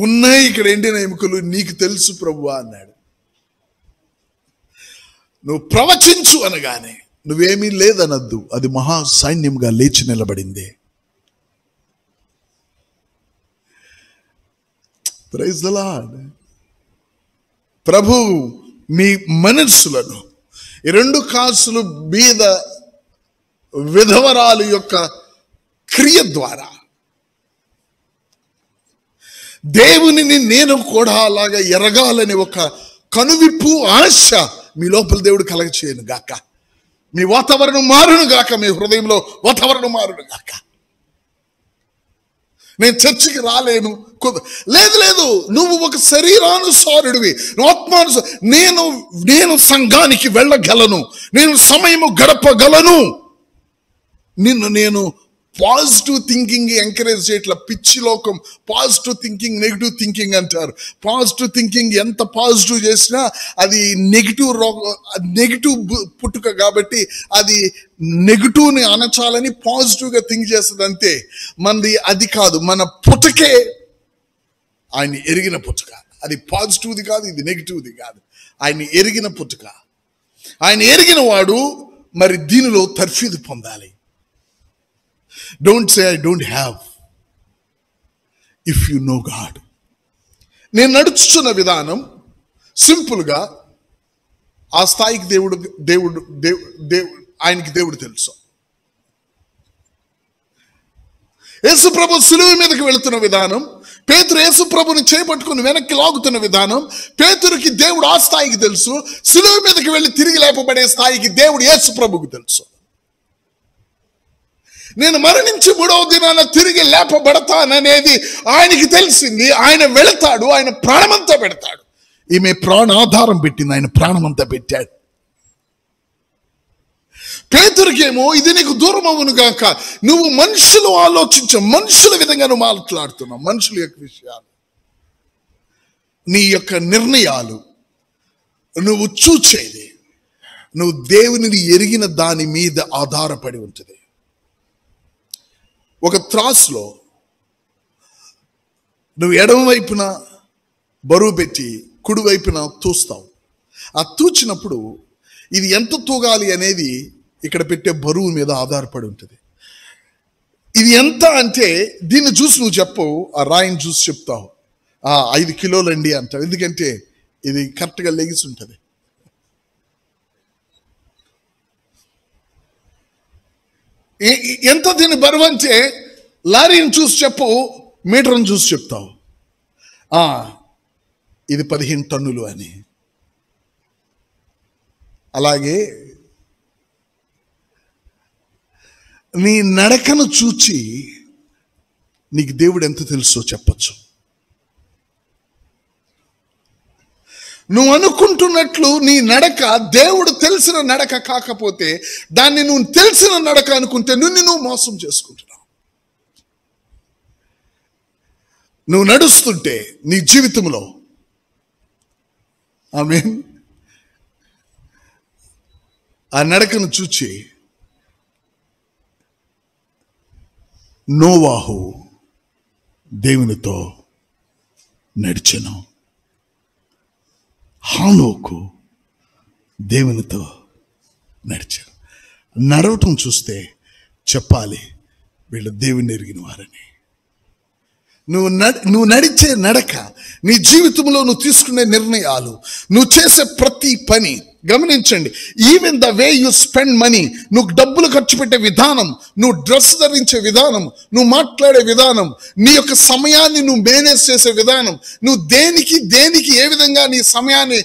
ఉన్నాయి ఇక్కడ ఎండిన ఎముకలు, నీకు తెలుసు ప్రభువా అన్నాడు. నువ్వు ప్రవచించు అనగానే నువ్వేమీ లేదనద్దు, అది మహా సైన్యంగా లేచి నిలబడింది. Praise the lord. ప్రభు మీ మనస్సులను ఈ 2 కాసులు బీద విధవరాలు యొక్క క్రియ ద్వారా దేవునిని నేను కూడా అలాగా ఎరగాలని ఒక కనువిప్పు, ఆశ మీ లోపల దేవుడు కలగ చేయను గాక. మీ వాతావరణం మారును గాక, మీ హృదయంలో వాతావరణం మారును గాక. నేను చర్చికి రాలేను, లేదు, నువ్వు ఒక శరీరానుసారుడివి, నేను సంఘానికి వెళ్ళగలను, నేను సమయము గడపగలను. నిన్ను నేను పాజిటివ్ థింకింగ్ ఎంకరేజ్ చేయట్లా. పిచ్చి లోకం పాజిటివ్ థింకింగ్, నెగిటివ్ థింకింగ్ అంటారు. పాజిటివ్ థింకింగ్ ఎంత పాజిటివ్ చేసినా అది నెగిటివ్ పుట్టుక కాబట్టి అది నెగిటివ్ని అనచాలని పాజిటివ్గా థింక్ చేస్తుంది అంతే. మనది అది కాదు, మన పుట్టుకే ఆయన ఎరిగిన పుట్టుక. అది పాజిటివ్ది కాదు, ఇది నెగిటివ్ది కాదు, ఆయన ఎరిగిన పుట్టుక. ఆయన ఎరిగిన వాడు మరి దీనిలో తర్ఫీదు పొందాలి. Don't say I don't have if you know God. నేను నడుచున్న విధానం సింపుల్గా ఆ స్థాయికి ఆయనకి దేవుడు తెలుసు. యేసు ప్రభు సిలువ మీదకి వెళుతున్న విధానం, పేతురు యేసు ప్రభుని చేపట్టుకుని వెనక్కి లాగుతున్న విధానం, పేతురుకి దేవుడు ఆ స్థాయికి తెలుసు, సిలువ మీదకి వెళ్ళి తిరిగి లేపబడే స్థాయికి దేవుడు యేసు ప్రభుకు తెలుసు. నేను మరణించి 3వ దినాన తిరిగి లేపబడతాననేది ఆయనకి తెలిసింది. ఆయన వెళతాడు, ఆయన ప్రాణమంతా పెడతాడు. ఈమె ప్రాణాధారం పెట్టింది, ఆయన ప్రాణమంతా పెట్టాడు. పేతురికేమో ఇది నీకు దూరం అవును గాక, నువ్వు మనుషులు ఆలోచించ, మనుషుల విధంగా నువ్వు మాట్లాడుతున్నావు, మనుషుల యొక్క విషయాలు, నీ యొక్క నిర్ణయాలు, నువ్వు చూచేది, నువ్వు దేవునిని ఎరిగిన దాని మీద ఆధారపడి ఉంటుంది. ఒక త్రాసులో నువ్వు ఎడమ వైపున బరువు పెట్టి కుడి వైపున తూస్తావు. ఆ తూచినప్పుడు ఇది ఎంత తూగాలి అనేది ఇక్కడ పెట్టే బరువు మీద ఆధారపడి ఉంటుంది. ఇది ఎంత అంటే దీన్ని చూసి నువ్వు చెప్పవు, ఆ రాయిని చూసి చెప్తావు 5 కిలోలండి అంటావు. ఎందుకంటే ఇది కరెక్ట్గా లెగిసి ఉంటుంది. ఎంత దీని బరువు అంటే లారీని చూసి చెప్పు, మీటర్ని చూసి చెప్తావు ఇది 15 టన్నులు అని. అలాగే నీ నడకను చూచి నీకు దేవుడు ఎంత తెలుసో చెప్పచ్చు. నువ్వు అనుకుంటున్నట్లు నీ నడక దేవుడు తెలిసిన నడక కాకపోతే దాన్ని నువ్వు తెలిసిన నడక అనుకుంటే నువ్వు మోసం చేసుకుంటున్నావు. నువ్వు నడుస్తుంటే నీ జీవితంలో ఆమేన్ ఆ నడకను చూచి నోవాహు దేవునితో నడిచెను, హానోకు దేవునితో నడిచారు. నడవటం చూస్తే చెప్పాలి వీళ్ళు దేవుని ఎరిగిన వారని. నువ్వు నడిచే నడక, నీ జీవితంలో నువ్వు తీసుకునే నిర్ణయాలు, నువ్వు చేసే ప్రతి పని గమనించండి. Even the way you spend money, నువ్వు డబ్బులు ఖర్చు పెట్టే విధానం, నువ్వు డ్రెస్ ధరించే విధానం, నువ్వు మాట్లాడే విధానం, నీ యొక్క సమయాన్ని నువ్వు మేనేజ్ చేసే విధానం, నువ్వు దేనికి ఏ విధంగా నీ సమయాన్ని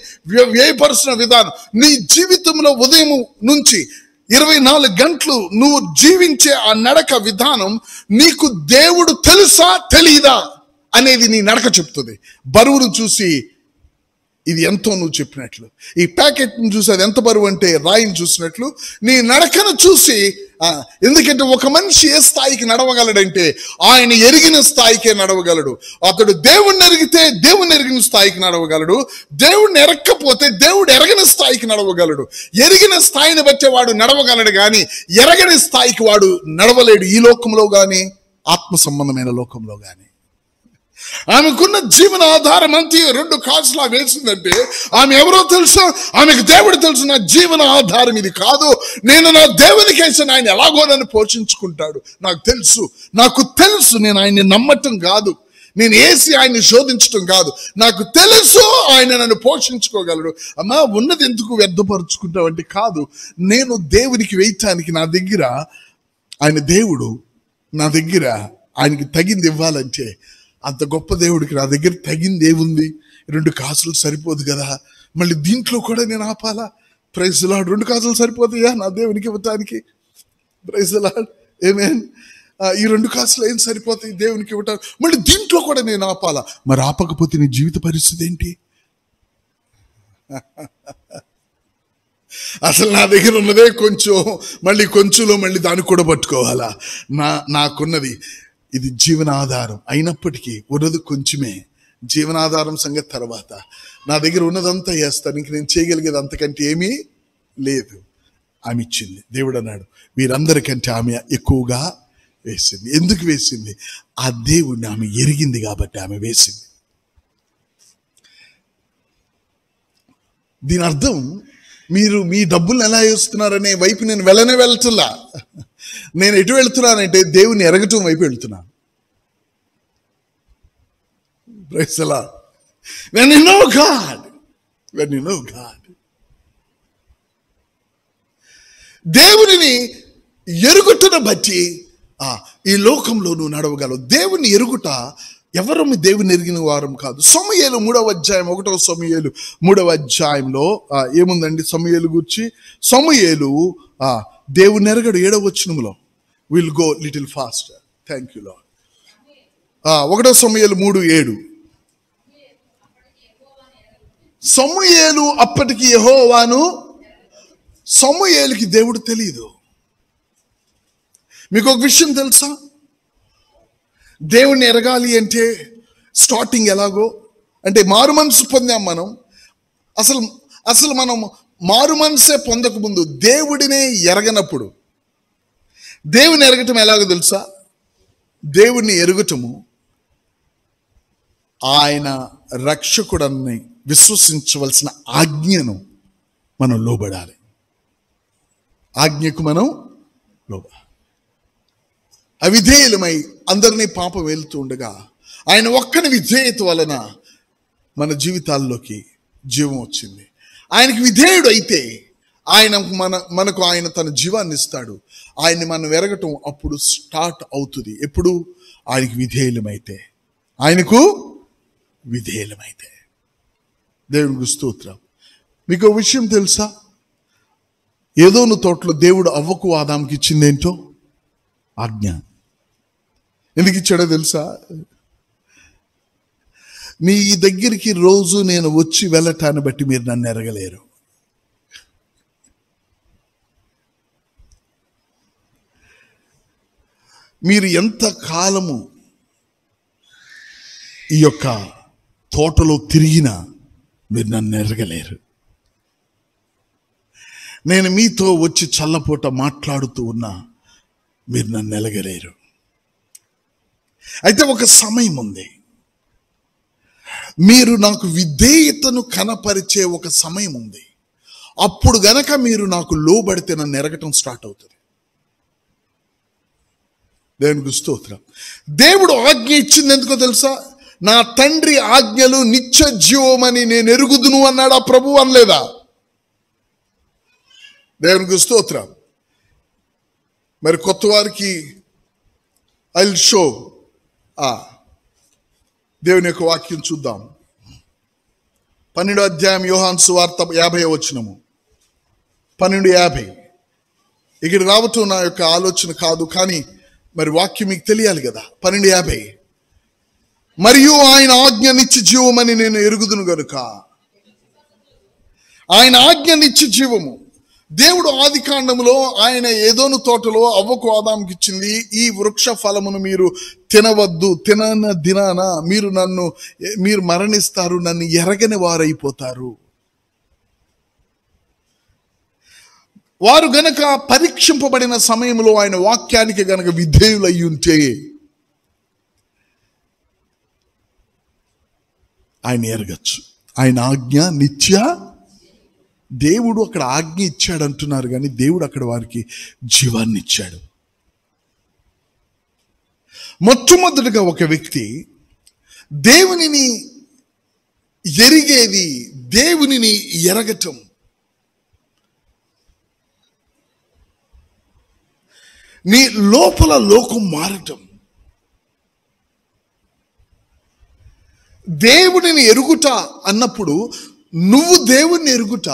వ్యయపరుచిన విధానం, నీ జీవితంలో ఉదయం నుంచి 24 గంటలు నువ్వు జీవించే ఆ నడక విధానం నీకు దేవుడు తెలుసా తెలీదా అనేది నీ నడక చెప్తుంది. బరువును చూసి ఇది ఎంతో నువ్వు చెప్పినట్లు, ఈ ప్యాకెట్ని చూసి అది ఎంత బరువు అంటే రాయిని చూసినట్లు నీ నడకను చూసి, ఎందుకంటే ఒక మనిషి ఏ స్థాయికి నడవగలడంటే ఆయన ఎరిగిన స్థాయికే నడవగలడు. అతడు దేవుణ్ణి ఎరిగితే దేవుణ్ణి ఎరిగిన స్థాయికి నడవగలడు, దేవుణ్ణి ఎరక్కపోతే దేవుడు ఎరగిన స్థాయికి నడవగలడు. ఎరిగిన స్థాయిని బట్టే వాడు నడవగలడు కానీ ఎరగని స్థాయికి వాడు నడవలేడు, ఈ లోకంలో కానీ ఆత్మ సంబంధమైన లోకంలో కానీ. ఆమెకున్న జీవన ఆధారం అంతే 2 కాసులా వేసిందంటే ఆమె ఎవరో తెలుసా? ఆమెకు దేవుడు తెలుసు. నా జీవన ఆధారం ఇది కాదు, నేను నా దేవునికి వేసిన ఆయన ఎలాగో నన్ను పోషించుకుంటాడు నాకు తెలుసు. నేను ఆయన్ని నమ్మటం కాదు, నేను వేసి ఆయన్ని శోధించటం కాదు, నాకు తెలుసు ఆయన నన్ను పోషించుకోగలడు. అమ్మా ఉన్నది ఎందుకు వ్యర్థపరుచుకుంటావంటే కాదు, నేను దేవునికి వేయటానికి నా దగ్గర ఆయన దేవుడు నా దగ్గర ఆయనకి తగింది ఇవ్వాలంటే అంత గొప్ప దేవుడికి నా దగ్గర తగింది ఏముంది? 2 కాసులు సరిపోదు కదా, మళ్ళీ దీంట్లో కూడా నేను ఆపాలా? Praise the lord. 2 కాసులు సరిపోతాయా నా దేవునికి ఇవ్వటానికి? Praise the lord. ఆమేన్. ఈ 2 కాసులు ఏం సరిపోతాయి దేవునికి ఇవ్వటానికి? మళ్ళీ దీంట్లో కూడా నేను ఆపాలా? మరి ఆపకపోతే నీ జీవిత పరిస్థితి ఏంటి? అసలు నా దగ్గర ఉన్నదే కొంచెం, మళ్ళీ కొంచెంలో మళ్ళీ దాన్ని కూడా పట్టుకోవాలా? నాకున్నది ఇది జీవనాధారం అయినప్పటికీ ఉన్నది కొంచెమే. జీవనాధారం సంగతి తర్వాత, నా దగ్గర ఉన్నదంతా వేస్తాను, ఇంక నేను చేయగలిగేది అంతకంటే ఏమీ లేదు. ఆమె ఇచ్చింది. దేవుడు అన్నాడు వీరందరికంటే ఆమె ఎక్కువగా వేసింది. ఎందుకు వేసింది? ఆ దేవుడిని ఆమె ఎరిగింది కాబట్టి ఆమె వేసింది. దీని అర్థం మీరు మీ డబ్బులను ఎలా వేస్తున్నారనే వైపు నేను వెళ్తున్నా. నేను ఎటు వెళ్తున్నానంటే దేవుని ఎరగటం వైపు వెళ్తున్నాను. Praise the Lord. When you know God, దేవునిని ఎరుగుటను బట్టి ఈ లోకంలో నువ్వు నడవగలవు. దేవుని ఎరుగుట, ఎవరు దేవుని ఎరిగిన వారం కాదు. సమూయేలు 3వ అధ్యాయం 1వ సమూయేలు 3వ అధ్యాయంలో ఏముందండి సమూయేలు గురించి? సమూయేలు దేవుని ఎరగడు. 7వ వచనంలో, will go little fast. Thank you lord. 1వ సమూయేలు 3:7, సమూయేలు అప్పటికి యెహోవాను, సమూయేలుకి దేవుడు తెలియదు. మీకు ఒక విషయం తెలుసా? దేవుణ్ణి ఎరగాలి అంటే స్టార్టింగ్ ఎలాగో అంటే, మారు మనసు పొందాం మనం. అసలు మనం మారు మనసే పొందక ముందు దేవుడినే ఎరగనప్పుడు, దేవుని ఎరగటం ఎలాగో తెలుసా? దేవుణ్ణి ఎరుగుటము ఆయన రక్షకుడని విశ్వసించవలసిన ఆజ్ఞను మనం లోబడాలి. ఆజ్ఞకు మనం లోబడాలి. అవిధేయులమై అందరినీ పాపం వెళ్తూ ఉండగా, ఆయన ఒక్కని విధేయత వలన మన జీవితాల్లోకి జీవం వచ్చింది. ఆయనకి విధేయుడు అయితే మనకు ఆయన తన జీవాన్ని ఇస్తాడు. ఆయన్ని మనం ఎరగటం అప్పుడు స్టార్ట్ అవుతుంది. ఎప్పుడు? ఆయనకి విధేయులమైతే, ఆయనకు విధేయులమైతే. దేవునికి స్తోత్రం. మీకు ఒక విషయం తెలుసా? ఏదోను తోటలో దేవుడు అవ్వకు ఆదాముకి ఇచ్చిందేంటో? ఆజ్ఞ. ఎందుకు ఇచ్చాడో తెలుసా? మీ దగ్గరికి రోజు నేను వచ్చి వెళ్ళటాన్ని బట్టి మీరు నన్ను ఎరగలేరు. మీరు ఎంత కాలము ఈ యొక్క తోటలో తిరిగినా మీరు నన్ను ఎరగలేరు. నేను మీతో వచ్చి చల్లపూట మాట్లాడుతూ ఉన్నా మీరు నన్ను ఎరగలేరు. అయితే ఒక సమయం ఉంది, మీరు నాకు విధేయతను కనపరిచే ఒక సమయం ఉంది. అప్పుడు గనక మీరు నాకు లోబడితే నన్ను ఎరగటం స్టార్ట్ అవుతుంది. దేవునికి స్తోత్రం. దేవుడు ఆజ్ఞ ఇచ్చింది ఎందుకో తెలుసా? నా తండ్రి ఆజ్ఞలు నిత్య జీవమని నేను ఎరుగుదును అన్నాడు ఆ ప్రభు, అనలేదా? దేవునికి స్తోత్రం. మరి కొత్త వారికి ఐ విల్ షో దేవుని యొక్క వాక్యం చూద్దాం. 12వ అధ్యాయం యోహాను సువార్త 50వ వచనము, 12:50. ఇక్కడ రావటం నా యొక్క ఆలోచన కాదు, కానీ మరి వాక్యం మీకు తెలియాలి కదా. 12:50, మరియు ఆయన ఆజ్ఞ నిత్య జీవమని నేను ఎరుగుదును గనుక. ఆయన ఆజ్ఞ నిత్య జీవము. దేవుడు ఆది కాండములో ఆయన ఏదోను తోటలో అవ్వకు ఆదాముకి ఇచ్చింది, ఈ వృక్ష ఫలమును మీరు తినవద్దు, తినన దినాన మీరు మరణిస్తారు, నన్ను ఎరగని వారైపోతారు. వారు గనక పరీక్షింపబడిన సమయంలో ఆయన వాక్యానికి గనక విధేయులై ఉంటే ఆయన ఎరగచ్చు. ఆయన ఆజ్ఞ నిత్య. దేవుడు అక్కడ ఆజ్ఞ ఇచ్చాడు అంటున్నారు, కానీ దేవుడు అక్కడ వారికి జీవాన్ని ఇచ్చాడు. మొట్టమొదటిగా ఒక వ్యక్తి దేవునిని ఎరిగేది, దేవునిని ఎరగటం. నీ లోపల లోకం మారటం, దేవుడిని ఎరుగుట అన్నప్పుడు నువ్వు దేవుణ్ణి ఎరుగుట.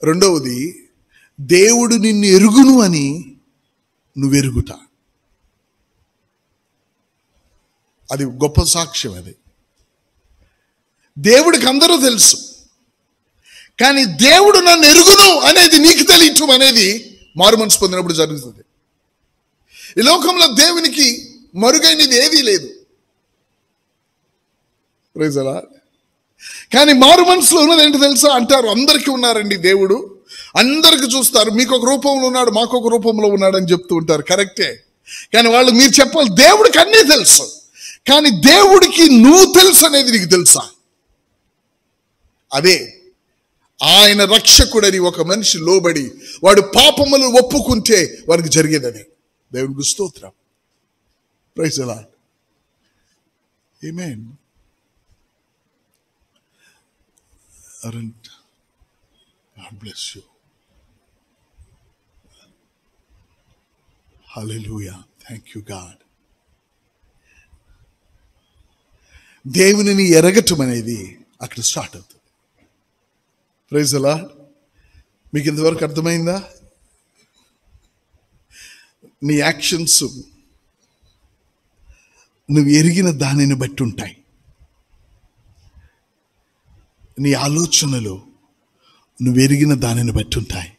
రెండవది, దేవుడు నిన్ను ఎరుగును అని నువ్వు ఎరుగుట. అది గొప్ప సాక్ష్యం. అది దేవుడికి అందరూ తెలుసు, కానీ దేవుడు నన్ను ఎరుగును అనేది నీకు తెలియటం అనేది మారు మనసు పొందినప్పుడు జరుగుతుంది. ఈ లోకంలో దేవునికి మరుగైనది ఏదీ లేదు. Praise the Lord. కానీ మారు మనసులో ఉన్నది ఏంటి తెలుసా? అంటారు అందరికీ ఉన్నారండి దేవుడు, అందరికి చూస్తారు, మీకు ఒక రూపంలో ఉన్నాడు, మాకు ఒక రూపంలో ఉన్నాడు అని చెప్తూ ఉంటారు. కరెక్టే, కానీ వాళ్ళు మీరు చెప్పాలి దేవుడికి అన్నీ తెలుసు, కానీ దేవుడికి నువ్వు తెలుసు అనేది నీకు తెలుసా? అదే ఆయన రక్షకుడని ఒక మనిషి లోబడి వాడు పాపములు ఒప్పుకుంటే వాడికి జరిగేదని. దేవునికి స్తోత్రం. Praise the lord. Amen. Arent, God bless you. Hallelujah, thank you God. దేవునిని ఎరగటం అనేది అక్కడ స్టార్ట్ అవుతుంది. Praise the Lord. మీకు ఇంతవరకు అర్థమైందా? నీ యాక్షన్స్ నువ్వు ఎరిగిన దానిని బట్టి ఉంటాయి. నీ ఆలోచనలు నువ్వు ఎరిగిన దానిని బట్టి ఉంటాయి.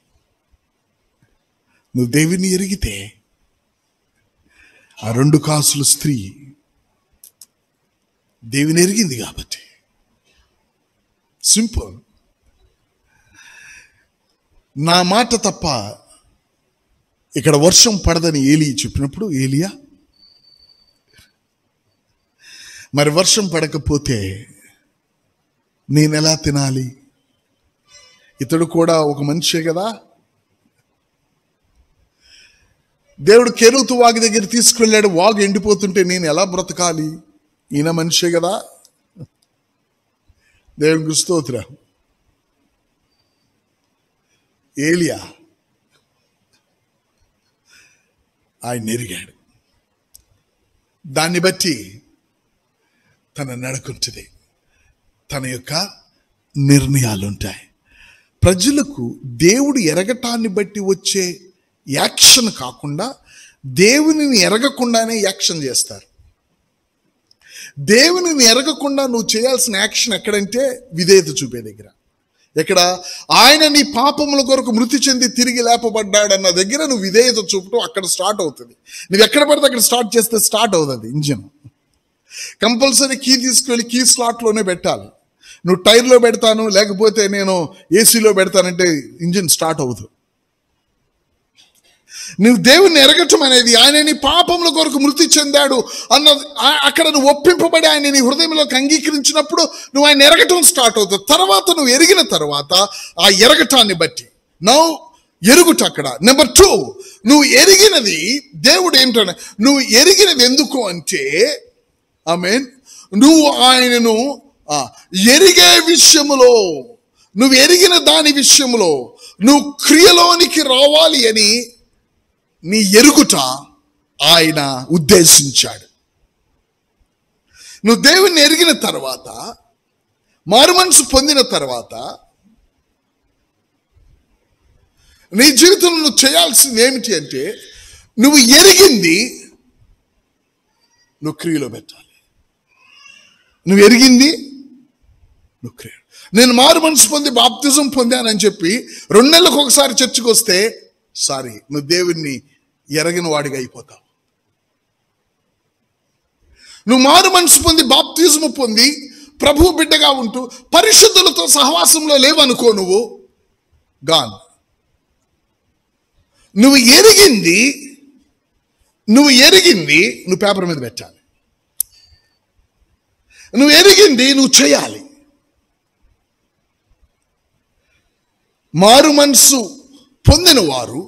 నువ్వు దేవుని ఎరిగితే, ఆ 2 కాసుల స్త్రీ దేవుని ఎరిగింది కాబట్టి సింపుల్. నా మాట తప్ప ఇక్కడ వర్షం పడదని ఏలీ చెప్పినప్పుడు, ఏలియా మరి వర్షం పడకపోతే నేనెలా తినాలి? ఇతడు కూడా ఒక మనిషే కదా. దేవుడు కెరూతు వాగు దగ్గర తీసుకువెళ్ళాడు. వాగు ఎండిపోతుంటే నేను ఎలా బ్రతకాలి? ఈయన మనిషే కదా. దేవునికి స్తోత్రం. ఏలియా ఆయన ఎరిగాడు. దాన్ని బట్టి తన నడకుంటుంది, తన యొక్క నిర్ణయాలు ఉంటాయి. ప్రజలకు దేవుడు ఎరగటాన్ని బట్టి వచ్చే యాక్షన్ కాకుండా దేవునిని ఎరగకుండానే యాక్షన్ చేస్తారు. దేవునిని ఎరగకుండా నువ్వు చేయాల్సిన యాక్షన్ ఎక్కడంటే విధేయత చూపే దగ్గర. ఎక్కడ? ఆయన నీ పాపముల కొరకు మృతి చెంది తిరిగి లేపబడ్డాడన్న దగ్గర నువ్వు విధేయత చూపటం అక్కడ స్టార్ట్ అవుతుంది. నువ్వు ఎక్కడ పడితే అక్కడ స్టార్ట్ చేస్తే స్టార్ట్ అవుతుంది ఇంజిన్. కంపల్సరీ కీ తీసుకెళ్ళి కీ స్లాట్లోనే పెట్టాలి. నువ్వు టైర్లో పెడతాను, లేకపోతే నేను ఏసీలో పెడతానంటే ఇంజిన్ స్టార్ట్ అవుతుంది. నువ్వు దేవుని ఎరగటం అనేది, ఆయన నీ పాపముల కొరకు మృతి చెందాడు అన్న అక్కడ నువ్వు ఒప్పింపబడి ఆయన నీ హృదయంలోకి అంగీకరించినప్పుడు నువ్వు ఆయన ఎరగటం స్టార్ట్ అవుతుంది. తర్వాత నువ్వు ఎరిగిన తర్వాత ఆ ఎరగటాన్ని బట్టి నౌ ఎరుగుట అక్కడ. నెంబర్ 2, నువ్వు ఎరిగినది దేవుడు ఏంటంటే, నువ్వు ఎరిగినది ఎందుకు అంటే, ఆమేన్, నువ్వు ఆయనను ఎరిగే విషయములో, నువ్వు ఎరిగిన దాని విషయంలో నువ్వు క్రియలోనికి రావాలి అని నీ ఎరుగుట ఆయన ఉద్దేశించాడు. నువ్వు దేవుణ్ణి ఎరిగిన తర్వాత, మారు మనసు పొందిన తర్వాత నీ జీవితంలో నువ్వు చేయాల్సింది ఏమిటి అంటే, నువ్వు ఎరిగింది నువ్వు క్రియలో పెట్టాలి. నువ్వు ఎరిగింది నువ్వు క్రియ. నేను మారు మనసు పొంది బాప్తిజం పొందానని చెప్పి 2 నెలలకు ఒకసారి చర్చికి వస్తే సారీ, నువ్వు దేవుణ్ణి ఎరగిన వాడిగా అయిపోతావు. నువ్వు మారు మనసు పొంది బాప్తిజము పొంది ప్రభు బిడ్డగా ఉంటూ పరిశుద్ధులతో సహవాసంలో లేవనుకో, నువ్వు గాన్. నువ్వు ఎరిగింది నువ్వు పేపర్ మీద పెట్టాలి. నువ్వు ఎరిగింది నువ్వు చేయాలి. మారు మనసు పొందిన వారు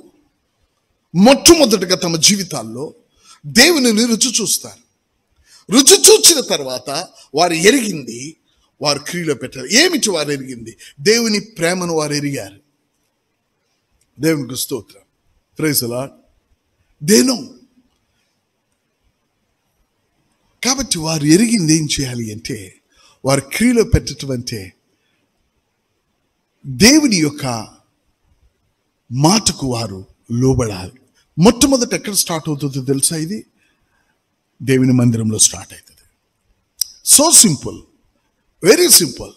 మొట్టమొదటిగా తమ జీవితాల్లో దేవునిని రుచి చూస్తారు. రుచి చూచిన తర్వాత వారు ఎరిగింది వారు క్రియలో పెట్టారు. ఏమిటి వారు ఎరిగింది? దేవుని ప్రేమను వారు ఎరిగారు. దేవునికి స్తోత్రం. Praise the lord. దేనో కాబట్టి వారు ఎరిగింది ఏం చేయాలి అంటే, వారు క్రియలో పెట్టడం అంటే దేవుని యొక్క మాటకు వారు లోబడాలి. మొట్టమొదట ఎక్కడ స్టార్ట్ అవుతుందో తెలుసా? ఇది దేవుని మందిరంలో స్టార్ట్ అవుతుంది. So simple, very simple.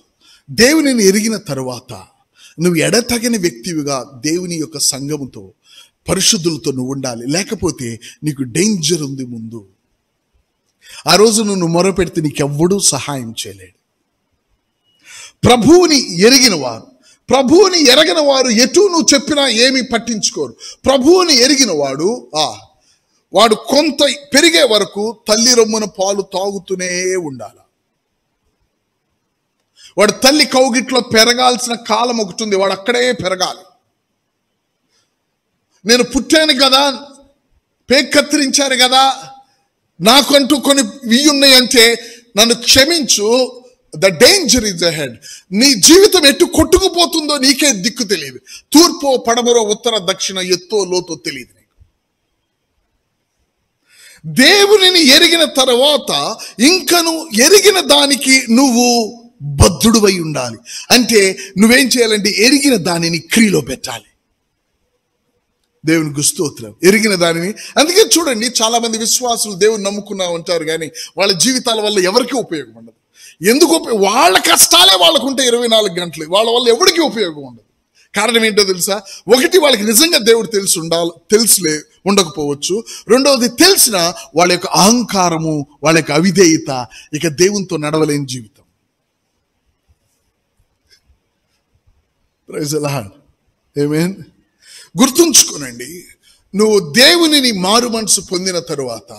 దేవునిని ఎరిగిన తరువాత నువ్వు ఎడతగని వ్యక్తివిగా దేవుని యొక్క సంఘముతో పరిశుద్ధులతో నువ్వు ఉండాలి. లేకపోతే నీకు డేంజర్ ఉంది ముందు. ఆ రోజు నువ్వు మొరపెడితే నీకెవ్వడూ సహాయం చేయలేడు. ప్రభువుని ఎరిగిన వారు, ప్రభువుని ఎరగిన వారు ఎటు నువ్వు చెప్పినా ఏమీ పట్టించుకోరు. ప్రభువుని ఎరిగిన వాడు కొంత పెరిగే వరకు తల్లి రొమ్మున పాలు తాగుతూనే ఉండాలి. వాడు తల్లి కౌగిట్లో పెరగాల్సిన కాలం ఒకటి ఉంది, వాడు అక్కడే పెరగాలి. నేను పుట్టాను కదా, పేక్ కత్తిరించారు కదా, నాకంటూ కొన్ని ఉన్నాయి నన్ను క్షమించు. The danger is ahead. నీ జీవితం ఎటు కొట్టుకుపోతుందో నీకే దిక్కు తెలియదు. తూర్పో పడమరో ఉత్తర దక్షిణ ఎత్తో లోతో తెలియదు నీకు. దేవునిని ఎరిగిన తర్వాత ఇంకను ఎరిగిన దానికి నువ్వు బద్ధుడువై ఉండాలి. అంటే నువ్వేం చేయాలంటే ఎరిగిన దానిని క్రియలో పెట్టాలి. దేవునికి స్తోత్రం. ఎరిగిన దానిని, అందుకే చూడండి చాలా మంది విశ్వాసులు దేవుని నమ్ముకున్నా ఉంటారు కానీ వాళ్ళ జీవితాల వల్ల ఎవరికీ ఉపయోగం ఉండదు. ఎందుకు? వాళ్ళ కష్టాలే వాళ్ళకుంటే 24 గంటలు, వాళ్ళ వల్ల ఎవరికి ఉపయోగం ఉండదు. కారణం ఏంటో తెలుసా? ఒకటి, వాళ్ళకి నిజంగా దేవుడు తెలుసులే ఉండకపోవచ్చు. రెండవది, తెలిసిన వాళ్ళ యొక్క అహంకారము, వాళ్ళ యొక్క అవిధేయత, ఇక దేవునితో నడవలేని జీవితం. Praise the lord. ఆమేన్. గుర్తుంచుకోనండి, నువ్వు దేవునిని మారు మనసు పొందిన తరువాత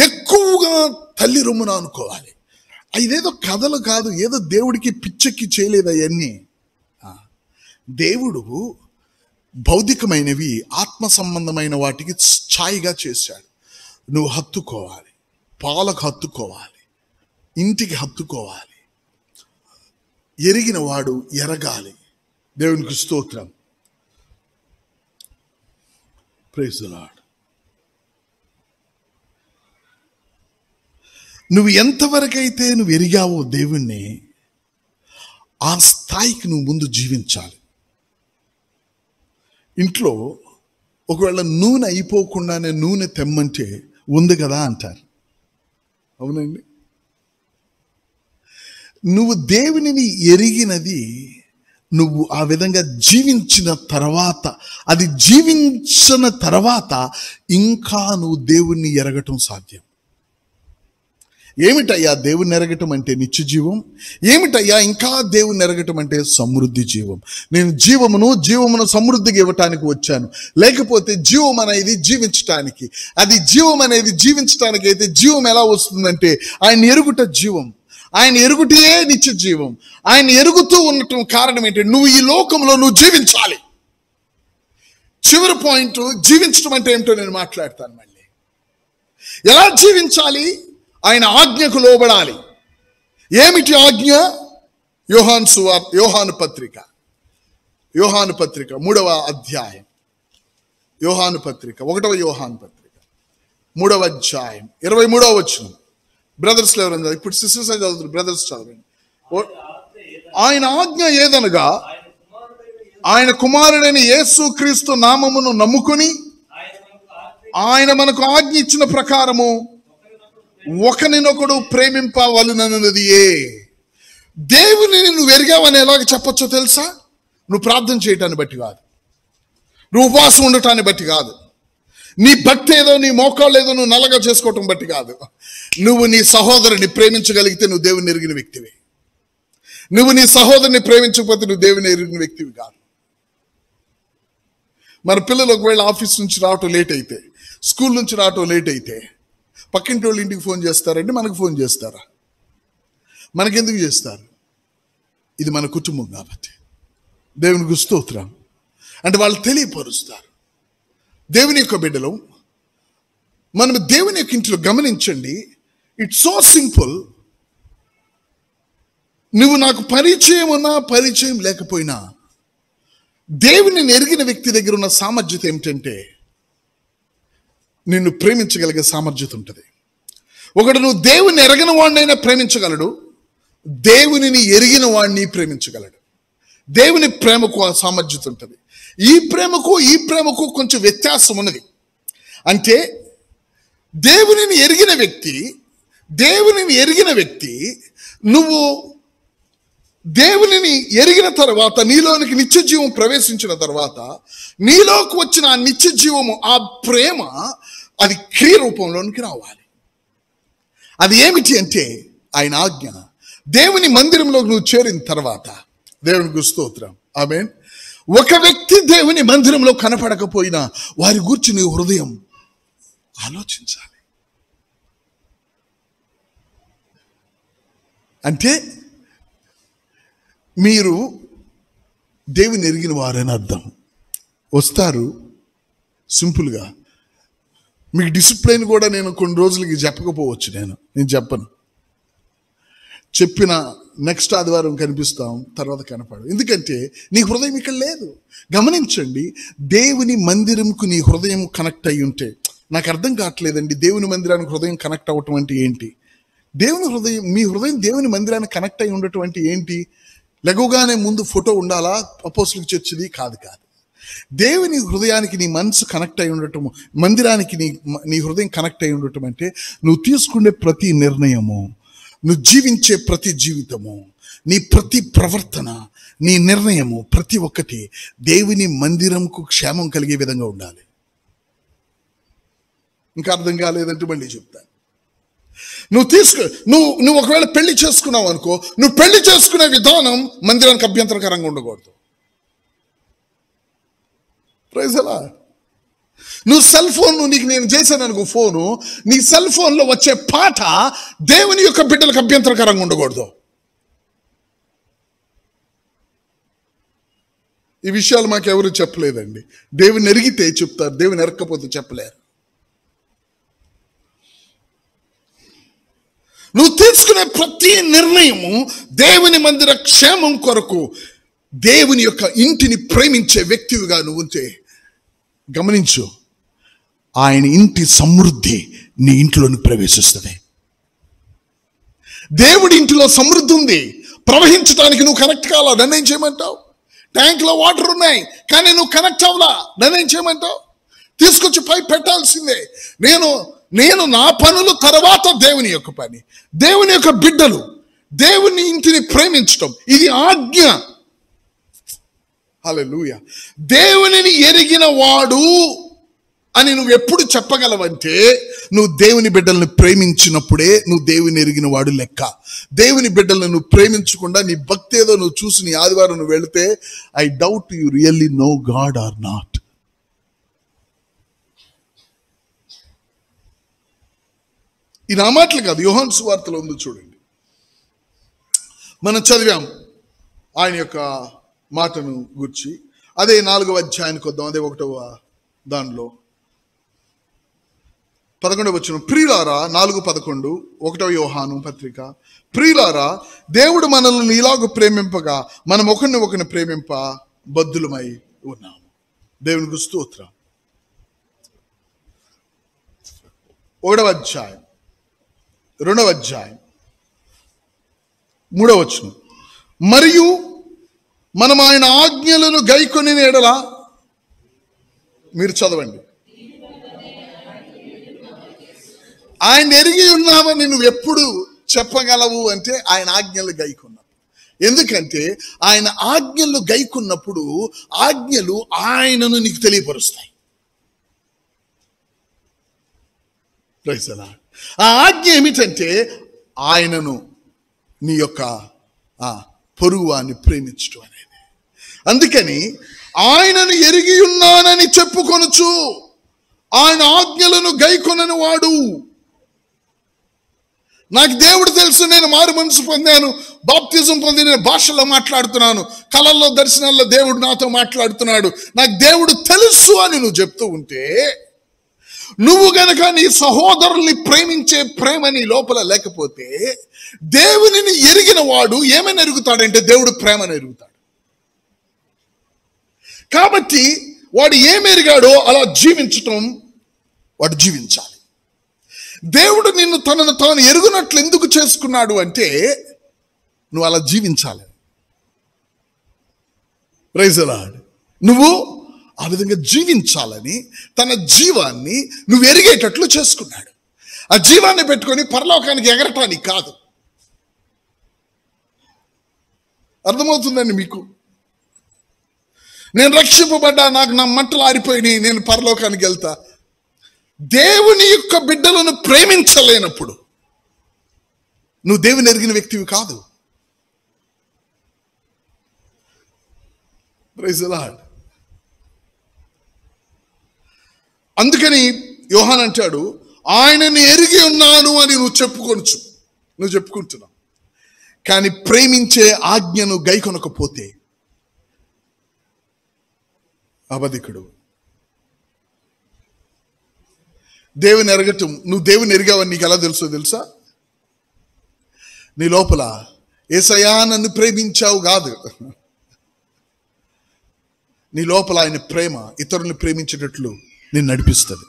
ఎక్కువగా తల్లి రొమ్మున అనుకోవాలి. ఇదేదో కథలు కాదు, ఏదో దేవుడికి పిచ్చెక్కి చేయలేదు అవన్నీ. దేవుడు భౌతికమైనవి ఆత్మ సంబంధమైన వాటికి ఛాయిగా చేశాడు. నువ్వు హత్తుకోవాలి, పాలకు హత్తుకోవాలి, ఇంటికి హత్తుకోవాలి. ఎరిగిన వాడు ఎరగాలి. దేవునికి స్తోత్రం. Praise the Lord. నువ్వు ఎంతవరకైతే నువ్వు ఎరిగావో దేవుణ్ణి, ఆ స్థాయికి నువ్వు ముందు జీవించాలి. ఇంట్లో ఒకవేళ నూనె అయిపోకుండానే నూనె తెమ్మంటే ఉంది కదా అంటారు. అవునండి. నువ్వు దేవునిని ఎరిగినది నువ్వు ఆ విధంగా జీవించిన తర్వాత, అది జీవించిన తర్వాత ఇంకా నువ్వు దేవుణ్ణి ఎరగటం సాధ్యం. ఏమిటయ్యా దేవుని ఎరగటం అంటే? నిత్య జీవం. ఏమిటయ్యా ఇంకా దేవుని ఎరగటం అంటే? సమృద్ధి జీవం. నేను జీవమును సమృద్ధిగా ఇవ్వటానికి వచ్చాను, లేకపోతే జీవం అనేది జీవించటానికి. అది జీవం అనేది జీవించటానికి అయితే జీవం ఎలా వస్తుందంటే ఆయన ఎరుగుట జీవం, ఆయన ఎరుగుటే నిత్య జీవం. ఆయన ఎరుగుతూ ఉండటం కారణం ఏంటంటే నువ్వు ఈ లోకంలో నువ్వు జీవించాలి. చివరి పాయింట్, జీవించడం అంటే ఏమిటో నేను మాట్లాడతాను. మళ్ళీ ఎలా జీవించాలి? ఆయన ఆజ్ఞకు లోబడాలి. ఏమిటి ఆజ్ఞ? యోహాను పత్రిక 3వ అధ్యాయం, యోహాను పత్రిక 1వ యోహాను పత్రిక 3వ అధ్యాయం 23వ వచనం. బ్రదర్స్ ఎవరైనా ఇప్పుడు సిస్టర్స్ చదువుతారు, బ్రదర్స్ చదవండి. ఆయన ఆజ్ఞ ఏదనగా, ఆయన కుమారుడైన యేసు క్రీస్తు నామమును నమ్ముకుని ఆయన మనకు ఆజ్ఞ ఇచ్చిన ప్రకారము ఒకరినొకడు ప్రేమింపవలనన్నది. దేవుని నువ్వు ఎరిగావని ఎలాగ చెప్పొచ్చో తెలుసా? నువ్వు ప్రార్థన చేయటాన్ని బట్టి కాదు, నువ్వు ఉపవాసం ఉండటాన్ని బట్టి కాదు, నీ భక్తి ఏదో, నీ మోకాళ్ళు ఏదో నువ్వు నల్లగా చేసుకోవటం బట్టి కాదు. నువ్వు నీ సహోదరుని ప్రేమించగలిగితే నువ్వు దేవుని ఎరిగిన వ్యక్తివి. నువ్వు నీ సహోదరుని ప్రేమించకపోతే నువ్వు దేవుని ఎరిగిన వ్యక్తివి కాదు. మన పిల్లలు ఒకవేళ ఆఫీస్ నుంచి రావటం లేట్ అయితే, స్కూల్ నుంచి రావటం లేట్ అయితే, పక్కింటి వాళ్ళు ఇంటికి ఫోన్ చేస్తారండి, మనకు ఫోన్ చేస్తారా? మనకెందుకు చేస్తారు? ఇది మన కుటుంబం కాబట్టి. దేవునికి స్తోత్రం. అంటే వాళ్ళు తెలియపరుస్తారు. దేవుని యొక్క బిడ్డలు మనం దేవుని యొక్క ఇంట్లో గమనించండి, ఇట్స్ సో సింపుల్. నువ్వు నాకు పరిచయం ఉన్నా పరిచయం లేకపోయినా దేవుని ఎరిగిన వ్యక్తి దగ్గర ఉన్న సామర్థ్యత ఏమిటంటే నిన్ను ప్రేమించగలిగే సామర్థ్యత ఉంటుంది. ఒకడు నువ్వు దేవుని ఎరగిన వాడినైనా ప్రేమించగలడు, దేవునిని ఎరిగిన వాడిని ప్రేమించగలడు. దేవుని ప్రేమకు ఆ సామర్థ్యత ఉంటుంది. ఈ ప్రేమకు కొంచెం వ్యత్యాసం ఉన్నది. అంటే దేవునిని ఎరిగిన వ్యక్తి నువ్వు దేవునిని ఎరిగిన తర్వాత, నీలోనికి నిత్య జీవం ప్రవేశించిన తర్వాత, నీలోకి వచ్చిన ఆ నిత్య జీవము, ఆ ప్రేమ, అది క్రియ రూపంలోనికి రావాలి. అది ఏమిటి అంటే ఆయన ఆజ్ఞ. దేవుని మందిరంలో నువ్వు చేరిన తర్వాత, దేవునికి స్తోత్రం, ఆమేన్. ఒక వ్యక్తి దేవుని మందిరంలో కనపడకపోయినా వారి గురించి నీ హృదయం ఆలోచించాలి. అంటే మీరు దేవుని ఎరిగిన వారని అర్థం. వస్తారు సింపుల్గా. మీకు డిసిప్లైన్ కూడా నేను కొన్ని రోజులకి చెప్పకపోవచ్చు, నేను చెప్పను. చెప్పిన నెక్స్ట్ ఆదివారం కనిపిస్తాం, తర్వాత కనపడు. ఎందుకంటే నీ హృదయం ఇక్కడ లేదు. గమనించండి, దేవుని మందిరంకు నీ హృదయం కనెక్ట్ అయి ఉంటే నాకు అర్థం కావట్లేదండి, దేవుని మందిరానికి హృదయం కనెక్ట్ అవ్వటం అంటే ఏంటి? మీ హృదయం దేవుని మందిరానికి కనెక్ట్ అయి ఉండటం అంటే ఏంటి? లెగవగానే ముందు ఫోటో ఉండాలా అపోస్తలుల చర్చిది? కాదు. దేవుని హృదయానికి నీ మనసు కనెక్ట్ అయి ఉండటం, మందిరానికి నీ హృదయం కనెక్ట్ అయి ఉండటం అంటే నువ్వు తీసుకునే ప్రతి నిర్ణయము, నువ్వు జీవించే ప్రతి జీవితము, నీ ప్రతి ప్రవర్తన, నీ నిర్ణయము ప్రతి ఒక్కటి దేవుని మందిరంకు క్షేమం కలిగే విధంగా ఉండాలి. ఇంకా అర్థం కాలేదంటే మళ్ళీ చెప్తాను. నువ్వు ఒకవేళ పెళ్లి చేసుకున్నావు అనుకో, నువ్వు పెళ్లి చేసుకునే విధానం మందిరానికి అభ్యంతరకరంగా ఉండకూడదు. ప్రైజ్ ఎలా? నువ్వు సెల్ ఫోన్, నీకు నేను చేశాను అనుకో ఫోను, నీ సెల్ ఫోన్లో వచ్చే పాట దేవుని యొక్క బిడ్డలకు అభ్యంతరకరంగా ఉండకూడదు. ఈ విషయాలు మాకెవరు చెప్పలేదండి. దేవుని ఎరిగితే చెప్తారు, దేవుని ఎరక్కపోతే చెప్పలేరు. నువ్వు తీసుకునే ప్రతి నిర్ణయము దేవుని మందిర క్షేమం కొరకు, దేవుని యొక్క ఇంటిని ప్రేమించే వ్యక్తివిగా నువ్వు ఉంటే గమనించు, ఆయన ఇంటి సమృద్ధి నీ ఇంట్లోకి ప్రవేశిస్తుంది. దేవుడి ఇంటిలో సమృద్ధి ఉంది, ప్రవహించడానికి నువ్వు కనెక్ట్ కావాలా? నన్నేం చేయమంటావు? ట్యాంక్లో వాటర్ ఉన్నాయి కానీ నువ్వు కనెక్ట్ అవ్వలా, నన్నేం చేయమంటావు? తీసుకొచ్చి పై పెట్టాల్సిందే. నేను నా పనులు తర్వాత దేవుని యొక్క పని, దేవుని యొక్క బిడ్డలు దేవుని ఇంటిని ప్రేమించటం, ఇది ఆజ్ఞ. హల్లెలూయా. దేవునిని ఎరిగిన వాడు అని నువ్వు ఎప్పుడు చెప్పగలవంటే, నువ్వు దేవుని బిడ్డలను ప్రేమించినప్పుడే నువ్వు దేవుని ఎరిగిన వాడు లెక్క. దేవుని బిడ్డలను నువ్వు ప్రేమించకుండా నీ భక్తి ఏదో నువ్వు చూసి నీ ఆదివారం నువ్వు వెళితే, I doubt you really know God or not. ఈ నా మాటలు కాదు, యోహాను సువార్తలో ఉంది చూడండి. మనం చదివాం ఆయన యొక్క మాటను గురించి. అదే 4వ అధ్యాయానికి వద్దాం. అదే 1వ దానిలో 11వ వచనం, ప్రియులారా, 4:11, 1వ యోహాను పత్రిక, ప్రియులారా, దేవుడు మనల్ని ఇలాగ ప్రేమింపగా మనం ఒకరిని ప్రేమింప బద్ధులమై ఉన్నాము. దేవునికి స్తోత్రం. 1వ అధ్యాయం, 2వ అధ్యాయం, 3వ వచనం, మరియు మనం ఆయన ఆజ్ఞలను గైకొని ఎడల, మీరు చదవండి, ఆయన ఎరిగి ఉన్నామని నువ్వు ఎప్పుడు చెప్పగలవు అంటే ఆయన ఆజ్ఞలు గైకున్నావు. ఎందుకంటే ఆయన ఆజ్ఞలు గైకున్నప్పుడు ఆజ్ఞలు ఆయనను నీకు తెలియపరుస్తాయి. ఆ ఆజ్ఞ ఏమిటంటే ఆయనను, నీ యొక్క పొరుగువాన్ని ప్రేమించడం అనేది. అందుకని ఆయనను ఎరిగి ఉన్నానని చెప్పుకొనుచు ఆయన ఆజ్ఞలను గైకొనని వాడు. నాకు దేవుడు తెలుసు, నేను మారు మనసు పొందాను, బాప్తిజం పొంది నేను భాషలో మాట్లాడుతున్నాను, కళల్లో దర్శనాల్లో దేవుడు నాతో మాట్లాడుతున్నాడు, నాకు దేవుడు తెలుసు అని నువ్వు చెప్తూ ఉంటే, నువ్వు గనక నీ సహోదరుల్ని ప్రేమించే ప్రేమ నీ లోపల లేకపోతే, దేవునిని ఎరిగిన వాడు ఏమని ఎరుగుతాడంటే దేవుడు ప్రేమను ఎరుగుతాడు. కాబట్టి వాడు ఏమెరిగాడో అలా జీవించటం వాడు జీవించాలి. దేవుడు నిన్ను తనను తాను ఎరుగునట్లు ఎందుకు చేసుకున్నాడు అంటే నువ్వు అలా జీవించాలి. Praise the Lord. నువ్వు ఆ విధంగా జీవించాలని తన జీవాన్ని నువ్వు ఎరిగేటట్లు చేసుకున్నాడు. ఆ జీవాన్ని పెట్టుకొని పరలోకానికి ఎగరటానికి కాదు. అర్థమవుతుందండి మీకు? నేను రక్షింపబడ్డా, నాకు నా మంటలు ఆరిపోయినాయి, నేను పరలోకానికి వెళ్తా. దేవుని యొక్క బిడ్డలను ప్రేమించలేనప్పుడు నువ్వు దేవుని ఎరిగిన వ్యక్తివి కాదు. Praise the Lord. అందుకని యోహాను అంటాడు, ఆయనని ఎరిగి ఉన్నాను అని నువ్వు చెప్పుకుంటున్నావు, కానీ ప్రేమించే ఆజ్ఞను గైకొనకపోతే అబద్ధికుడు. దేవుని ఎరగటం, నువ్వు దేవుని ఎరిగావని నీకు ఎలా తెలుసా? నీ లోపల యేసయ్యా నన్ను ప్రేమించావు కాదు, నీ లోపల ఆయన ప్రేమ ఇతరులను ప్రేమించేటట్లు నేను నడిపిస్తుంది.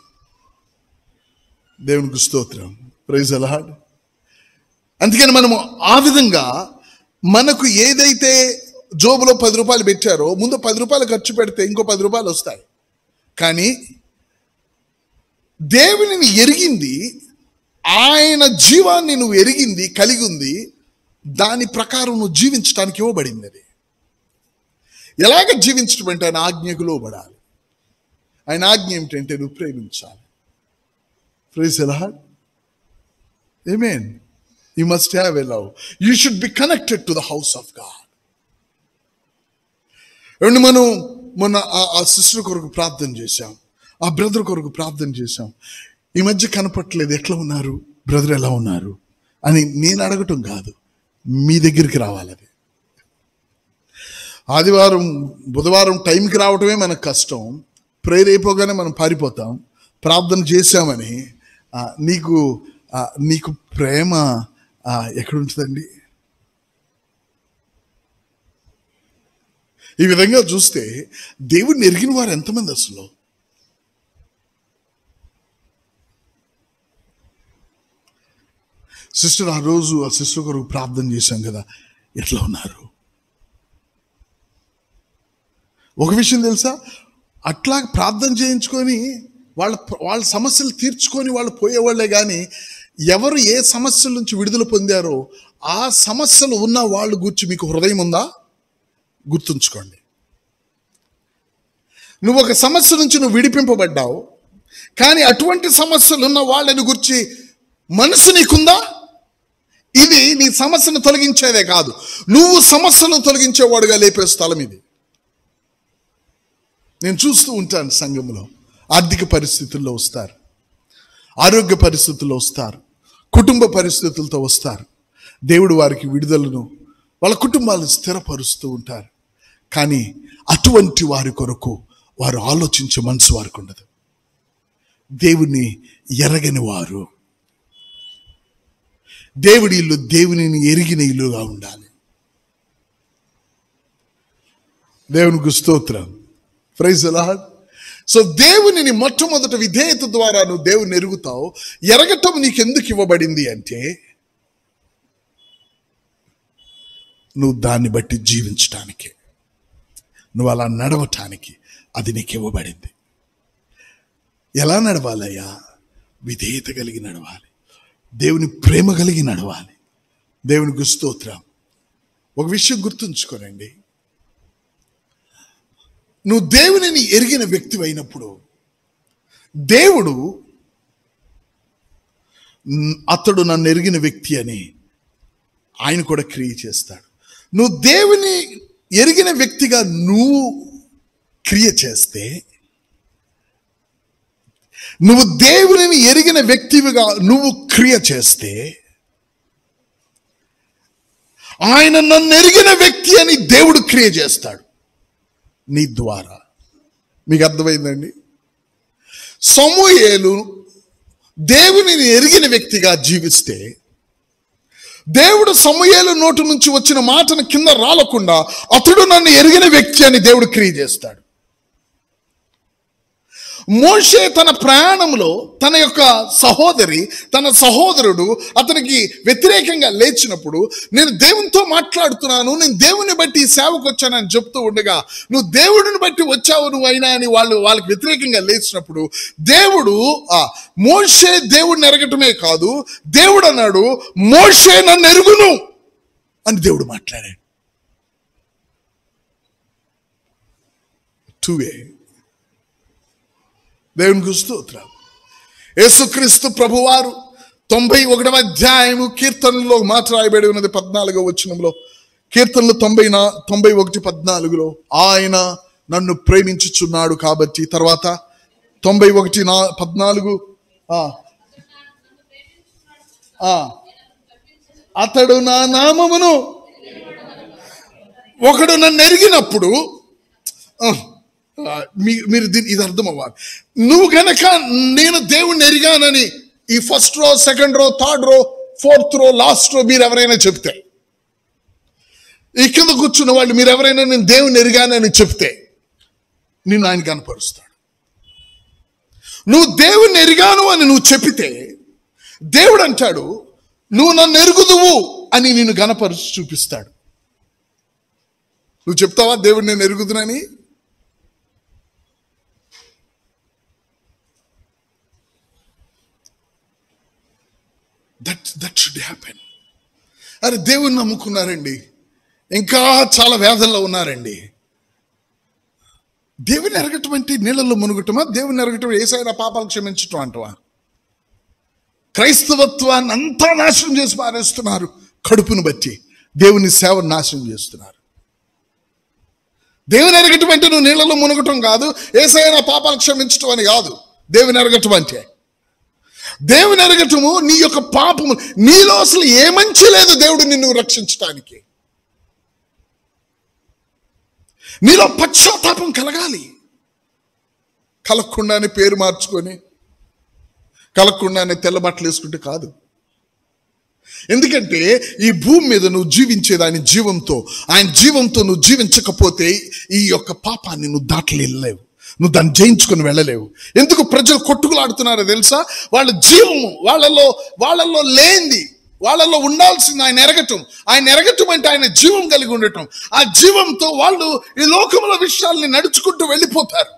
దేవునికి స్తోత్రం. Praise the Lord. అందుకని మనము ఆ విధంగా మనకు ఏదైతే జోబులో 10 రూపాయలు పెట్టారో ముందు 10 రూపాయలు ఖర్చు పెడితే ఇంకో 10 రూపాయలు వస్తాయి. కానీ దేవునిని ఎరిగింది, ఆయన జీవాన్ని నువ్వు ఎరిగింది, కలిగి ఉంది, దాని ప్రకారం నువ్వు జీవించడానికి ఇవ్వబడింది. అది ఎలాగ జీవించడం అంటే ఆయన ఆజ్ఞకు లోబడాలి. ఆయన ఆజ్ఞ ఏమిటంటే నువ్వు ప్రేమించాలి. Praise the lord. Amen. You must have a love. You should be connected to the house of God. మనం మొన్న ఆ సిస్టర్ కొరకు ప్రార్థన చేశాం, ఆ బ్రదర్ కొరకు ప్రార్థన చేశాం. ఈ మధ్య కనపట్లేదు, ఎట్లా ఉన్నారు బ్రదర్, ఎలా ఉన్నారు అని నేను అడగటం కాదు, మీ దగ్గరికి రావాలి. అది ఆదివారం బుధవారం టైంకి రావటమే మనకు కష్టం. ప్రేయర్ అయిపోగానే మనం పారిపోతాం. ప్రార్థన చేశామని నీకు ప్రేమ ఎక్కడుంటుందండి? ఈ విధంగా చూస్తే దేవుడిని ఎరిగిన వారు ఎంతమంది అసలు? సిస్టర్, ఆ రోజు ఆ సిస్టర్ కొరకు ప్రార్థన చేశాం కదా, ఎట్లా ఉన్నారు? ఒక విషయం తెలుసా, అట్లా ప్రార్థన చేయించుకొని వాళ్ళ సమస్యలు తీర్చుకొని వాళ్ళు పోయేవాళ్లే కానీ ఎవరు ఏ సమస్యల నుంచి విడుదల పొందారో ఆ సమస్యలు ఉన్న వాళ్ళు గురించి మీకు హృదయం ఉందా? గుర్తుంచుకోండి. నువ్వు ఒక సమస్య నుంచి నువ్వు విడిపింపబడ్డావు, కానీ అటువంటి సమస్యలు ఉన్న వాళ్ళని గురించి మనసు నీకుందా? ఇది నీ సమస్యను తొలగించేదే కాదు, నువ్వు సమస్యను తొలగించేవాడుగా లేపే స్థలం ఇది. నేను చూస్తూ ఉంటాను, సంఘంలో ఆర్థిక పరిస్థితుల్లో వస్తారు, ఆరోగ్య పరిస్థితుల్లో వస్తారు, కుటుంబ పరిస్థితులతో వస్తారు. దేవుడు వారికి విడుదలను, వాళ్ళ కుటుంబాలను స్థిరపరుస్తూ ఉంటారు. కానీ అటువంటి వారి కొరకు వారు ఆలోచించే మనసు వారికి ఉండదు. దేవుని ఎరగని వారు, దేవుడి ఇల్లు దేవునిని ఎరిగిన ఇల్లుగా ఉండాలి. దేవునికి స్తోత్రం. Praise the lord. సో దేవునిని మొట్టమొదట విధేయత ద్వారా నువ్వు దేవుని ఎరుగుతావు. ఎరగటం నీకు ఎందుకు ఇవ్వబడింది అంటే నువ్వు దాన్ని బట్టి జీవించటానికి, నువ్వు అలా నడవటానికి అది నీకు ఇవ్వబడింది. ఎలా నడవాలయ్యా? విధేయత కలిగి నడవాలి, దేవుని ప్రేమ కలిగి నడవాలి. దేవునికి స్తోత్రం. ఒక విషయం గుర్తుంచుకోనండి, నువ్వు దేవునిని ఎరిగిన వ్యక్తి అయినప్పుడు దేవుడు అతడు నన్ను ఎరిగిన వ్యక్తి అని ఆయన కూడా క్రియ చేస్తాడు. నువ్వు దేవుని ఎరిగిన వ్యక్తిగా నువ్వు క్రియ చేస్తే, నువ్వు దేవునిని ఎరిగిన వ్యక్తిగా నువ్వు క్రియ చేస్తే, ఆయన నన్ను ఎరిగిన వ్యక్తి అని దేవుడు క్రియ చేస్తాడు నీ ద్వారా. మీకు అర్థమైందండి? సమూయేలు దేవునిని ఎరిగిన వ్యక్తిగా జీవిస్తే, దేవుడు సమూయేలు నోటి నుంచి వచ్చిన మాటను కింద రాలకుండా అతడు నన్ను ఎరిగిన వ్యక్తి అని దేవుడు క్రియ చేస్తాడు. మోషే తన ప్రయాణంలో తన యొక్క సహోదరి, తన సహోదరుడు అతనికి వ్యతిరేకంగా లేచినప్పుడు, నేను దేవునితో మాట్లాడుతున్నాను, నేను దేవుని బట్టి సేవకు వచ్చానని చెప్తూ ఉండగా, నువ్వు దేవుడిని బట్టి వచ్చావు నువ్వు అయినా అని వాళ్ళకి వ్యతిరేకంగా లేచినప్పుడు, దేవుడు మోషే దేవుడిని ఎరగటమే కాదు, దేవుడు అన్నాడు మోషే నన్ను ఎరుగును అని దేవుడు మాట్లాడాడు. Two way. దేవునికి స్తోత్రం. యేసుక్రీస్తు ప్రభువారు 91వ అధ్యాయము కీర్తనలో మాట రాయబడి ఉన్నది 14వ వచనంలో. కీర్తనలు 91:14 ఆయన నన్ను ప్రేమించుచున్నాడు కాబట్టి, తర్వాత 91:14 అతడు నా నామమును, ఒకడు నన్ను ఎరిగినప్పుడు, మీరు ఇది అర్థం అవ్వాలి. నువ్వు గనక నేను దేవుణ్ణి ఎరిగానని ఈ first row, second row, third row, fourth రో, లాస్ట్ రో మీరు ఎవరైనా చెప్తే, ఈ కింద కూర్చున్న వాళ్ళు మీరు ఎవరైనా నేను దేవుణ్ణి ఎరిగానని చెప్తే నిన్ను ఆయన కనపరుస్తాడు. నువ్వు దేవుణ్ణి ఎరిగాను అని నువ్వు చెప్పితే దేవుడు అంటాడు, నువ్వు నన్ను ఎరుగుదువు అని నిన్ను గణపరిచి చూపిస్తాడు. నువ్వు చెప్తావా దేవుడు నేను ఎరుగుదునని? That should happen. అరే దేవుని నమ్ముకున్నారండి, ఇంకా చాలా వేదనలో ఉన్నారండి. దేవుని ఎరగటం అంటే నీళ్ళల్లో మునుగటమా? దేవుని ఎరగటం ఏసైనా పాపాలు క్షమించటం అంటవా? క్రైస్తవత్వాన్ని అంతా నాశనం చేసి పారేస్తున్నారు. కడుపును బట్టి దేవుని సేవను నాశనం చేస్తున్నారు. దేవుని ఎరగటం అంటే నువ్వు నీళ్ళలో మునగటం కాదు, ఏసైనా పాపాలు క్షమించటం అని కాదు. దేవుని ఎరగటం అంటే, దేవుని ఎరగటము నీ యొక్క పాపము, నీలో అసలు ఏ మంచి లేదు దేవుడు నిన్ను రక్షించటానికి. నీలో పశ్చాత్తాపం కలగాలి. కలగకుండానే పేరు మార్చుకొని, కలగకుండానే తెల్ల బట్టలు వేసుకుంటే కాదు. ఎందుకంటే ఈ భూమి మీద నువ్వు జీవించేది ఆయన జీవంతో. ఆయన జీవంతో నువ్వు జీవించకపోతే ఈ యొక్క పాపాన్ని నువ్వు దాటలేవు, నువ్వు దాన్ని జయించుకొని వెళ్ళలేవు. ఎందుకు ప్రజలు కొట్టుకులాడుతున్నారో తెలుసా? వాళ్ళ జీవము వాళ్ళలో లేనిది, వాళ్ళలో ఉండాల్సింది ఆయన ఎరగటం. ఆయన ఎరగటం అంటే ఆయన జీవం కలిగి ఉండటం. ఆ జీవంతో వాళ్ళు ఈ లోకముల విషయాల్ని నడుచుకుంటూ వెళ్ళిపోతారు.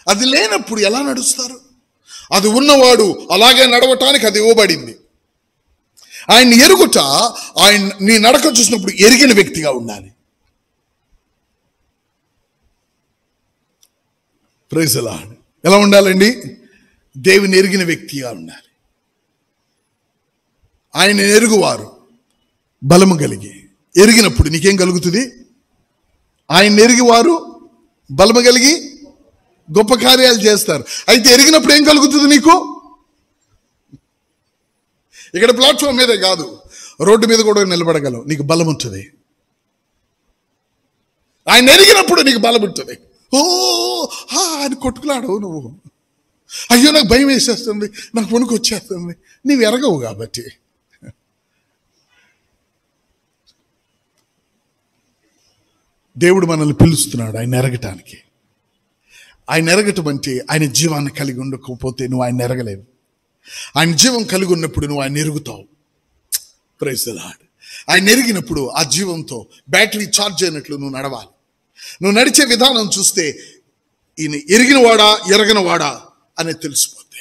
అది లేనప్పుడు ఎలా నడుస్తారు? అది ఉన్నవాడు అలాగే నడవటానికి అది ఇవ్వబడింది. ఆయన ఎరుగుట, ఆయన నీ నడక చూసినప్పుడు ఎరిగిన వ్యక్తిగా ఉండాలి. Praise the Lord. ఎలా ఉండాలండి? దేవుని ఎరిగిన వ్యక్తిగా ఉండాలి. ఆయన ఎరుగువారు బలము కలిగి. ఎరిగినప్పుడు నీకేం కలుగుతుంది? ఆయన ఎరిగివారు బలము కలిగి గొప్ప కార్యాలు చేస్తారు. అయితే ఎరిగినప్పుడు ఏం కలుగుతుంది నీకు? ఇక్కడ ప్లాట్ఫామ్ మీదే కాదు, రోడ్డు మీద కూడా నిలబడగలవు, నీకు బలం ఉంటుంది. ఆయన ఎరిగినప్పుడు నీకు బలం ఉంటుంది. అని కొట్టుకులాడవు నువ్వు. అయ్యో నాకు భయం వేసేస్తుంది, నాకు వణుకు వచ్చేస్తుంది. నీవు ఎరగవు కాబట్టి. దేవుడు మనల్ని పిలుస్తున్నాడు ఆయన ఎరగటానికి. ఆయన ఎరగటం అంటే ఆయన జీవాన్ని కలిగి ఉండకపోతే నువ్వు ఆయన ఎరగలేవు. ఆయన జీవం కలిగి ఉన్నప్పుడు నువ్వు ఆయన ఎరుగుతావు. Praise the lord. ఆయన ఎరిగినప్పుడు ఆ జీవంతో బ్యాటరీ ఛార్జ్ అయినట్లు నువ్వు నడవాలి. నువ్వు నడిచే విధానం చూస్తే ఈయన ఎరిగినవాడా ఎరగనవాడా అనేది తెలిసిపోతే,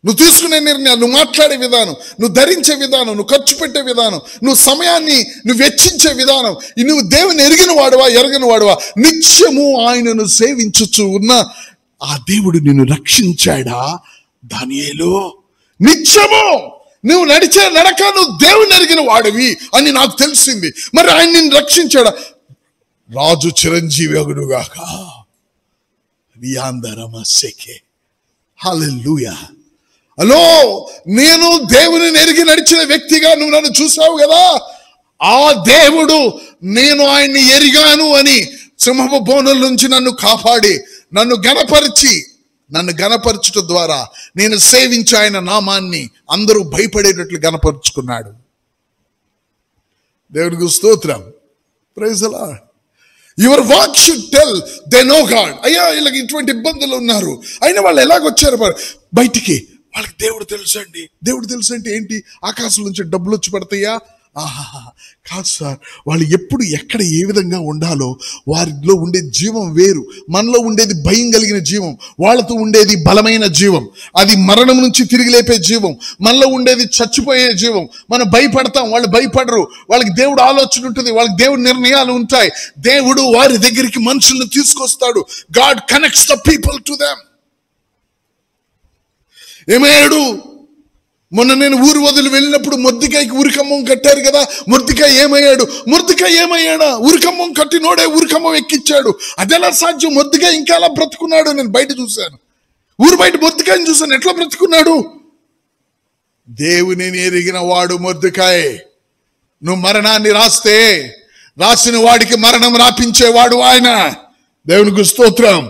నువ్వు తీసుకునే నిర్ణయాలు, నువ్వు మాట్లాడే విధానం, నువ్వు ధరించే విధానం, నువ్వు ఖర్చు పెట్టే విధానం, నువ్వు సమయాన్ని నువ్వు వెచ్చించే విధానం, నువ్వు దేవుని ఎరిగిన వాడువా ఎరగని వాడువా? నిత్యము ఆయనను సేవించుచు ఉన్న ఆ దేవుడు నిన్ను రక్షించాడా దానియేలు? నిత్యము నువ్వు నడిచే నడక నువ్వు దేవుని ఎరిగిన వాడివి అని నాకు తెలిసింది. మరి ఆయన నిన్ను రక్షించాడా? రాజు చిరంజీవి అగుడుగాక. హల్లెలూయా. హలో, నేను దేవుని ఎరిగి నడిచిన వ్యక్తిగా నువ్వు నన్ను చూసావు కదా. ఆ దేవుడు నేను ఆయన్ని ఎరిగాను అని సింహపు బోనుల నుంచి నన్ను కాపాడి నన్ను గణపరచటం ద్వారా నేను సేవించి ఆయన నామాన్ని అందరూ భయపడేటట్లు గణపరుచుకున్నాడు. దేవునికి స్తోత్రం. Praise the Lord. Your walk should tell they know God. అయ్యా వీళ్ళకి ఇటువంటి ఇబ్బందులు ఉన్నారు, అయినా వాళ్ళు ఎలాగొచ్చారు బయటికి? వాళ్ళకి దేవుడు తెలుసు అండి. దేవుడు తెలుసు అంటే ఏంటి? ఆకాశం నుంచి డబ్బులు వచ్చి పడతాయా? కాదు సార్. వాళ్ళు ఎప్పుడు ఎక్కడ ఏ విధంగా ఉండాలో వారిలో ఉండే జీవం వేరు. మనలో ఉండేది భయం కలిగిన జీవం, వాళ్ళతో ఉండేది బలమైన జీవం. అది మరణం నుంచి తిరిగి లేపే జీవం. మనలో ఉండేది చచ్చిపోయే జీవం. మనం భయపడతాం, వాళ్ళు భయపడరు. వాళ్ళకి దేవుడు ఆలోచన ఉంటుంది, వాళ్ళకి దేవుడు నిర్ణయాలు ఉంటాయి. దేవుడు వారి దగ్గరికి మనుషులను తీసుకొస్తాడు. God connects the people to them. ఏమయ్యాడు? మొన్న నేను ఊరు వదిలి వెళ్ళినప్పుడు మొర్దెకాయికి ఉరికమ్మం కట్టారు కదా. మొర్దెకాయి ఏమయ్యాడా? ఉరికమ్మం కట్టినోడే ఉరికమ్మం ఎక్కిచ్చాడు. అదెలా సాధ్యం? మొర్దెకాయి ఇంకా ఎలా బ్రతుకున్నాడు? నేను బయట చూశాను, ఊరు బయట మొర్దెకాయిని చూశాను. ఎట్లా బ్రతుకున్నాడు? దేవుని ఎరిగిన వాడు మొర్దెకాయి. నువ్వు మరణాన్ని రాసిన వాడికి మరణం రాపించేవాడు ఆయన. దేవునికి స్తోత్రం.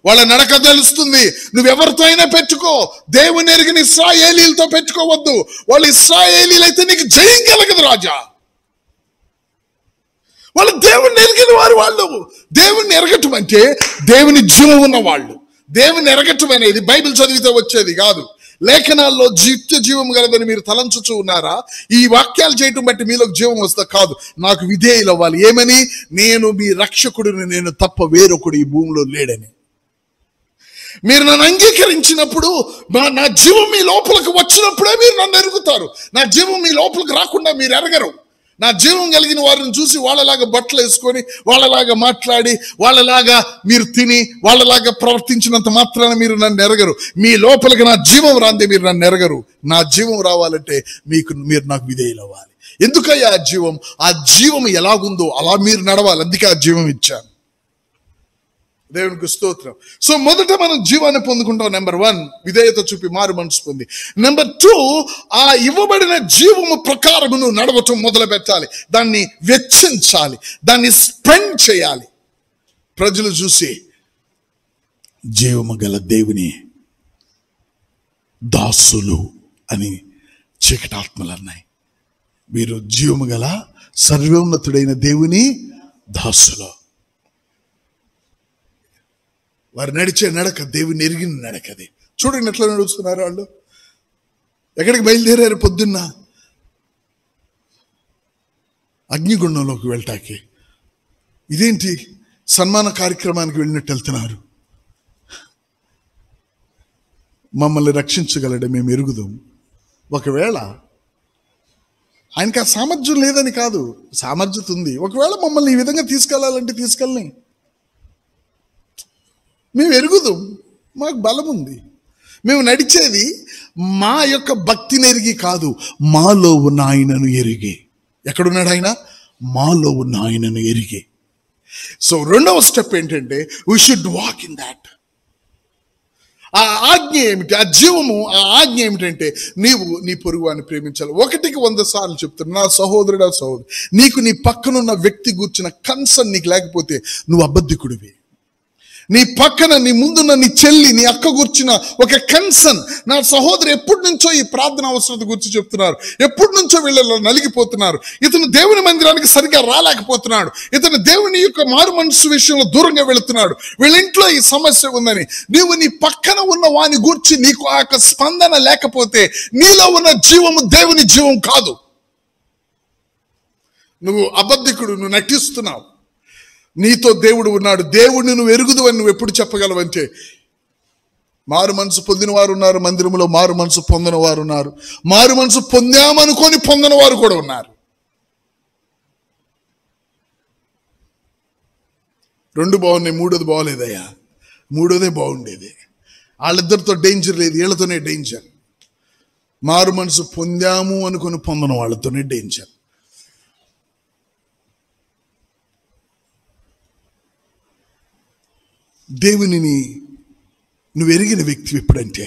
వాళ్ళ నడక తెలుస్తుంది. నువ్వెవరితో అయినా పెట్టుకో, దేవుని ఎరిగిన ఇశ్రాయేలీలతో పెట్టుకోవద్దు. వాళ్ళు ఇశ్రాయేలీలైతే నీకు జయం కలగదు రాజా. వాళ్ళు దేవుణ్ణి ఎరిగిన వారు. వాళ్ళు దేవుణ్ణి ఎరగటం అంటే దేవుని జీవం ఉన్న వాళ్ళు. దేవుని ఎరగటం అనేది బైబిల్ చదివితే వచ్చేది కాదు. లేఖనాల్లో నిత్య జీవం గలదని మీరు తలంచుచూ ఉన్నారా? ఈ వాక్యాలు చేయటం బట్టి మీలోకి జీవం వస్తా కాదు, నాకు విధేయులు అవ్వాలి. ఏమని? నేను మీ రక్షకుడిని, నేను తప్ప వేరొకడు ఈ భూమిలో లేడని. మీరు నన్ను అంగీకరించినప్పుడు, నా జీవం మీ లోపలికి వచ్చినప్పుడే మీరు నన్ను ఎరుగుతారు. నా జీవం మీ లోపలికి రాకుండా మీరు ఎరగరు. నా జీవం కలిగిన వారిని చూసి వాళ్ళలాగా బట్టలు వేసుకొని, వాళ్ళలాగా మాట్లాడి, వాళ్ళలాగా మీరు తిని, వాళ్ళలాగా ప్రవర్తించినంత మాత్రాన మీరు నన్ను ఎరగరు. మీ లోపలికి నా జీవం రాందే మీరు నన్ను ఎరగరు. నా జీవం రావాలంటే మీరు నాకు విధేయులు అవ్వాలి. ఎందుకయ్యా ఆ జీవం? ఆ జీవం ఎలాగుందో అలా మీరు నడవాలి. అందుకే ఆ జీవం ఇచ్చాను. దేవునికి స్తోత్రం. సో మొదట మనం జీవాన్ని పొందుకుంటాం. నెంబర్ 1, విధేయత చూపి మారు మనసు పొంది. నెంబర్ 2, ఆ ఇవ్వబడిన జీవము ప్రకారము నువ్వు నడవటం మొదలు పెట్టాలి. దాన్ని వెచ్చించాలి, దాన్ని స్పెండ్ చేయాలి. ప్రజలు చూసి జీవము గల దేవుని దాసులు అని చీకటాత్మలు అన్నాయి. వీరు జీవము గల సర్వోన్నతుడైన దేవుని దాసులు. వారు నడిచే నడక దేవుని ఎరిగిన నడకది. చూడండి ఎట్లా నడుస్తున్నారు వాళ్ళు. ఎక్కడికి బయలుదేరారు? పొద్దున్న అగ్నిగుండంలోకి వెళ్ళటానికి. ఇదేంటి? సన్మాన కార్యక్రమానికి వెళ్ళినట్టు వెళ్తున్నారు. మమ్మల్ని రక్షించగలడే మేము ఎరుగుదాం. ఒకవేళ ఆయనకి ఆ సామర్థ్యం లేదని కాదు, సామర్థ్యత ఉంది. ఒకవేళ మమ్మల్ని ఈ విధంగా తీసుకెళ్లాలంటే తీసుకెళ్ళని, మేము ఎరుగుదాం, మాకు బలం ఉంది. మేము నడిచేది మా యొక్క భక్తిని ఎరిగి కాదు, మాలో ఉన్న ఆయనను ఎరిగి. ఎక్కడున్నాడు ఆయన? మాలో ఉన్న ఆయనను ఎరిగి. సో రెండవ స్టెప్ ఏంటంటే, we should walk in that. ఆ ఆజ్ఞ ఏమిటి? ఆ జీవము, ఆ ఆజ్ఞ ఏమిటంటే, నీవు నీ పొరుగువాన్ని ప్రేమించాలి. 1కి 100 సార్లు చెప్తున్నా, నా సహోదరుడా సహోదరు, నీకు నీ పక్కనున్న వ్యక్తి గూర్చిన కన్సర్న్ నీకు లేకపోతే నువ్వు అబద్ధికుడివి. నీ పక్కన, నీ ముందున్న నీ చెల్లి, నీ అక్క గుర్చిన ఒక కన్సర్న్, నా సహోదరు ఎప్పటి నుంచో ఈ ప్రార్థన అవసరత గురించి చెప్తున్నారు, ఎప్పటి నుంచో వీళ్ళలో నలిగిపోతున్నారు, ఇతను దేవుని మందిరానికి సరిగా రాలేకపోతున్నాడు, ఇతను దేవుని యొక్క మారు మనసు విషయంలో దూరంగా వెళుతున్నాడు, వీళ్ళ ఇంట్లో ఈ సమస్య ఉందని నీవు నీ పక్కన ఉన్న వాని గూర్చి నీకు ఆ యొక్క స్పందన లేకపోతే నీలో ఉన్న జీవము దేవుని జీవం కాదు. నువ్వు అబద్ధికుడు, నువ్వు నటిస్తున్నావు. నీతో దేవుడు ఉన్నాడు. దేవుడిని నువ్వు ఎరుగుదు అని నువ్వు ఎప్పుడు చెప్పగలవంటే, మారు మనసు పొందిన వారు ఉన్నారు మందిరంలో, మారు మనసు పొందిన వారు ఉన్నారు, మారు మనసు పొందామనుకొని పొందిన వారు కూడా ఉన్నారు. 2 బాగున్నాయి, 3వది బాగోలేదయ్యా. 3వదే బాగుండేది. వాళ్ళిద్దరితో డేంజర్ లేదు, వీళ్ళతోనే డేంజర్. మారు మనసు పొందాము అనుకొని పొందిన వాళ్ళతోనే డేంజర్. దేవునిని నువ్వు ఎరిగిన వ్యక్తి ఎప్పుడంటే,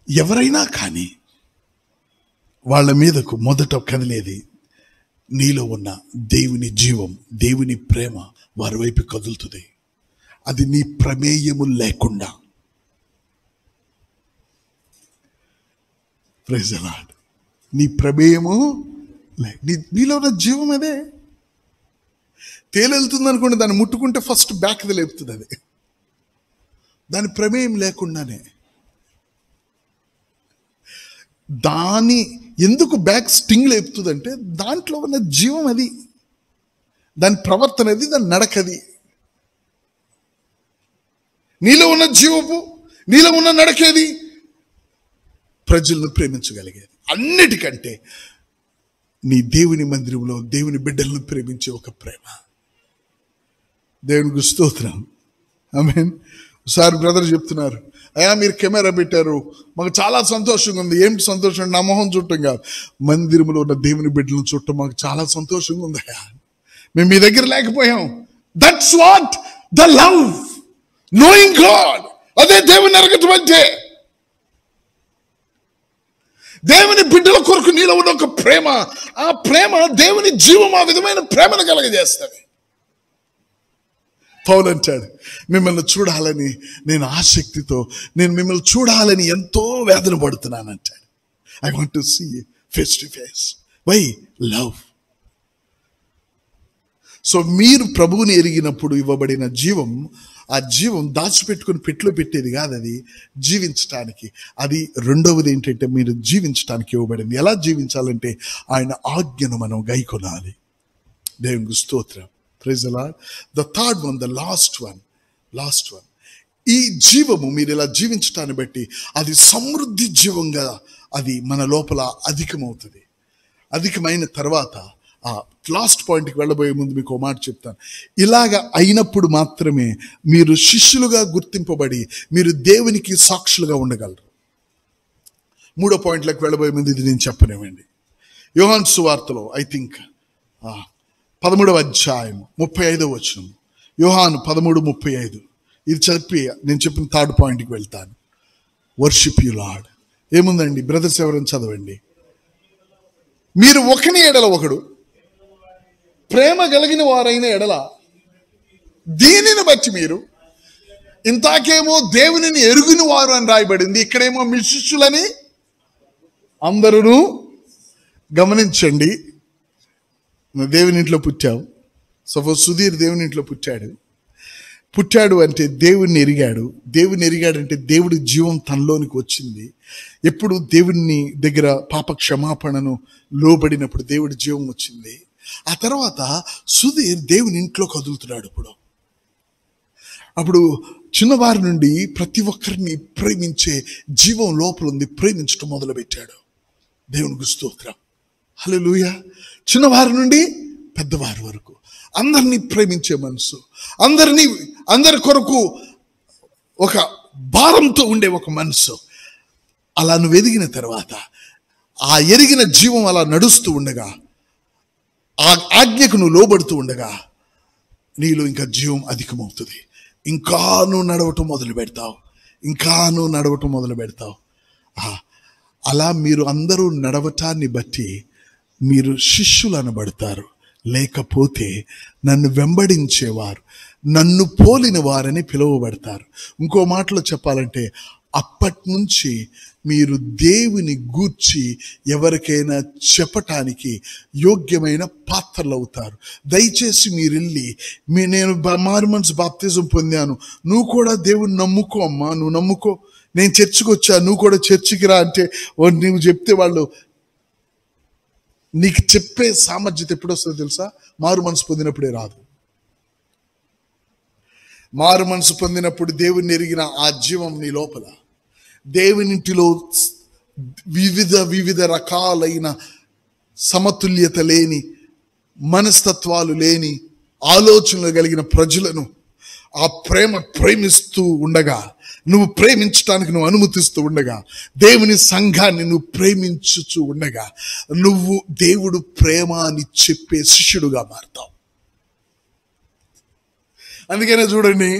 ఎవరైనా కానీ వాళ్ళ మీదకు మొదట కదిలేది నీలో ఉన్న దేవుని జీవం, దేవుని ప్రేమ వారి వైపు కదులుతుంది. అది నీ ప్రమేయము లేకుండా. Praise the Lord. నీ ప్రమేయము నీలో ఉన్న జీవం అదే. తేలెళ్తుంది అనుకోండి, దాన్ని ముట్టుకుంటే ఫస్ట్ బ్యాక్ లేపుతుంది. అది దాని ప్రమేయం లేకుండానే. దాని ఎందుకు బ్యాక్ స్టింగ్ లేపుతుంది అంటే, దాంట్లో ఉన్న జీవం అది, దాని ప్రవర్తన అది, దాని నడకది. నీలో ఉన్న జీవపు, నీలో ఉన్న నడకేది ప్రజలను ప్రేమించగలిగేది. అన్నిటికంటే నీ దేవుని మందిరంలో దేవుని బిడ్డలను ప్రేమించే ఒక ప్రేమ. దేవునికి స్తోత్రం. ఆమేన్. ఒకసారి బ్రదర్ చెప్తున్నారు, అయ్యా మీరు కెమెరా పెట్టారు, మాకు చాలా సంతోషంగా ఉంది. ఏమిటి సంతోషం? నా మొహం చూడటం కాదు, మందిరంలో ఉన్న దేవుని బిడ్డలను చూడటం మాకు చాలా సంతోషంగా ఉంది అయ్యా. మేము మీ దగ్గర లేకపోయాం. That's what the love, knowing God. అదే దేవుని ఎరగటం అంటే. దేవుని బిడ్డల కొరకు నీలో ఉన్న ఒక ప్రేమ, ఆ ప్రేమ దేవుని జీవం ఆ విధమైన ప్రేమను కలగజేస్తుంది. పౌలు అంటాడు, మిమ్మల్ని చూడాలని నేను ఆసక్తితో, నేను మిమ్మల్ని చూడాలని ఎంతో వేదన పడుతున్నాను అంటాడు. I want to see face to face. Why? Love. So మీరు ప్రభువుని ఎరిగినప్పుడు ఇవ్వబడిన జీవం, ఆ జీవం దాచిపెట్టుకుని పెట్టులో పెట్టేది కాదు, అది జీవించటానికి. అది రెండవది ఏంటంటే మీరు జీవించటానికి ఇవ్వబడింది. ఎలా జీవించాలంటే ఆయన ఆజ్ఞను మనం గైకొనాలి. దేవునికి స్తోత్రం. Praise the Lord. The third one, the last one. ఈ జీవము మీరు ఇలా జీవించటాన్ని బట్టి అది సమృద్ధి జీవంగా అది మన లోపల అధికమవుతుంది. అధికమైన తర్వాత ఆ లాస్ట్ పాయింట్కి వెళ్ళబోయే ముందు మీకు ఒక మాట చెప్తాను. ఇలాగ అయినప్పుడు మాత్రమే మీరు శిష్యులుగా గుర్తింపబడి మీరు దేవునికి సాక్షులుగా ఉండగలరు. మూడో పాయింట్లకు వెళ్ళబోయే ముందు ఇది నేను చెప్పనివ్వండి. యోహాను సువార్తలో ఐ థింక్ 13వ అధ్యాయం 35వ వచనం. యోహాను 13:35. ఇది చెప్పి నేను చెప్పిన థర్డ్ పాయింట్కి వెళ్తాను. Worship you lord. ఏముందండి బ్రదర్స్, ఎవరైనా చదవండి. మీరు ఒకని ఎడల ఒకడు ప్రేమ కలిగిన వారైన ఎడల దీనిని బట్టి మీరు, ఇంతాకేమో దేవునిని ఎరుగుని వారు అని రాయబడింది, ఇక్కడేమో మీ శిష్యులని అందరూ. గమనించండి, దేవుని ఇంట్లో పుట్టావు. సపోజ్ సుధీర్ దేవుని ఇంట్లో పుట్టాడు అంటే దేవుణ్ణి ఎరిగాడు. దేవుని ఎరిగాడంటే దేవుడి జీవం తనలోనికి వచ్చింది. ఎప్పుడు దేవుని దగ్గర పాప క్షమాపణను లోబడినప్పుడు దేవుడి జీవం వచ్చింది. ఆ తర్వాత సుధీర్ దేవుని ఇంట్లో కదులుతున్నాడు. అప్పుడు చిన్నవారి నుండి ప్రతి ఒక్కరిని ప్రేమించే జీవం లోపల ఉంది. ప్రేమించడం మొదలుపెట్టాడు. దేవునికి స్తోత్రం. హల్లెలూయా. చిన్నవారి నుండి పెద్దవారి వరకు అందరినీ ప్రేమించే మనసు, అందరి కొరకు ఒక భారంతో ఉండే ఒక మనసు. అలా నువ్వు ఎదిగిన తర్వాత ఆ ఎరిగిన జీవం అలా నడుస్తూ ఉండగా, ఆ ఆజ్ఞకు నువ్వు లోబడుతూ ఉండగా నీలో ఇంకా జీవం అధికమవుతుంది. ఇంకా నువ్వు నడవటం మొదలు పెడతావు. అలా మీరు అందరూ నడవటాన్ని బట్టి మీరు శిష్యులు అనబడతారు. లేకపోతే నన్ను వెంబడించేవారు, నన్ను పోలిన వారని పిలువబడతారు. ఇంకో మాటలో చెప్పాలంటే అప్పటి నుంచి మీరు దేవుని గూర్చి ఎవరికైనా చెప్పటానికి యోగ్యమైన పాత్రలు అవుతారు. దయచేసి మీరు వెళ్ళి, నేను మారు మనసు బాప్తిజం పొందాను, నువ్వు కూడా దేవుని నమ్ముకో అమ్మా, నువ్వు నమ్ముకో, నేను చర్చికి వచ్చా, నువ్వు కూడా చర్చికి రా అంటే నువ్వు చెప్తే వాళ్ళు నీకు చెప్పే సామర్థ్యత ఎప్పుడు వస్తుందో తెలుసా? మారు మనసు పొందినప్పుడే రాదు. మారు మనసు పొందినప్పుడు దేవుని ఎరిగిన ఆ జీవం నీ లోపల, దేవునింటిలో వివిధ రకాలైన సమతుల్యత లేని, మనస్తత్వాలు లేని, ఆలోచనలు కలిగిన ప్రజలను ఆ ప్రేమిస్తూ ఉండగా, నువ్వు ప్రేమించడానికి నువ్వు అనుమతిస్తూ ఉండగా, దేవుని సంఘాన్ని నువ్వు ప్రేమించుచూ ఉండగా, నువ్వు దేవుడు ప్రేమ అని చెప్పే శిష్యుడుగా మారుతావు. అందుకనే చూడండి,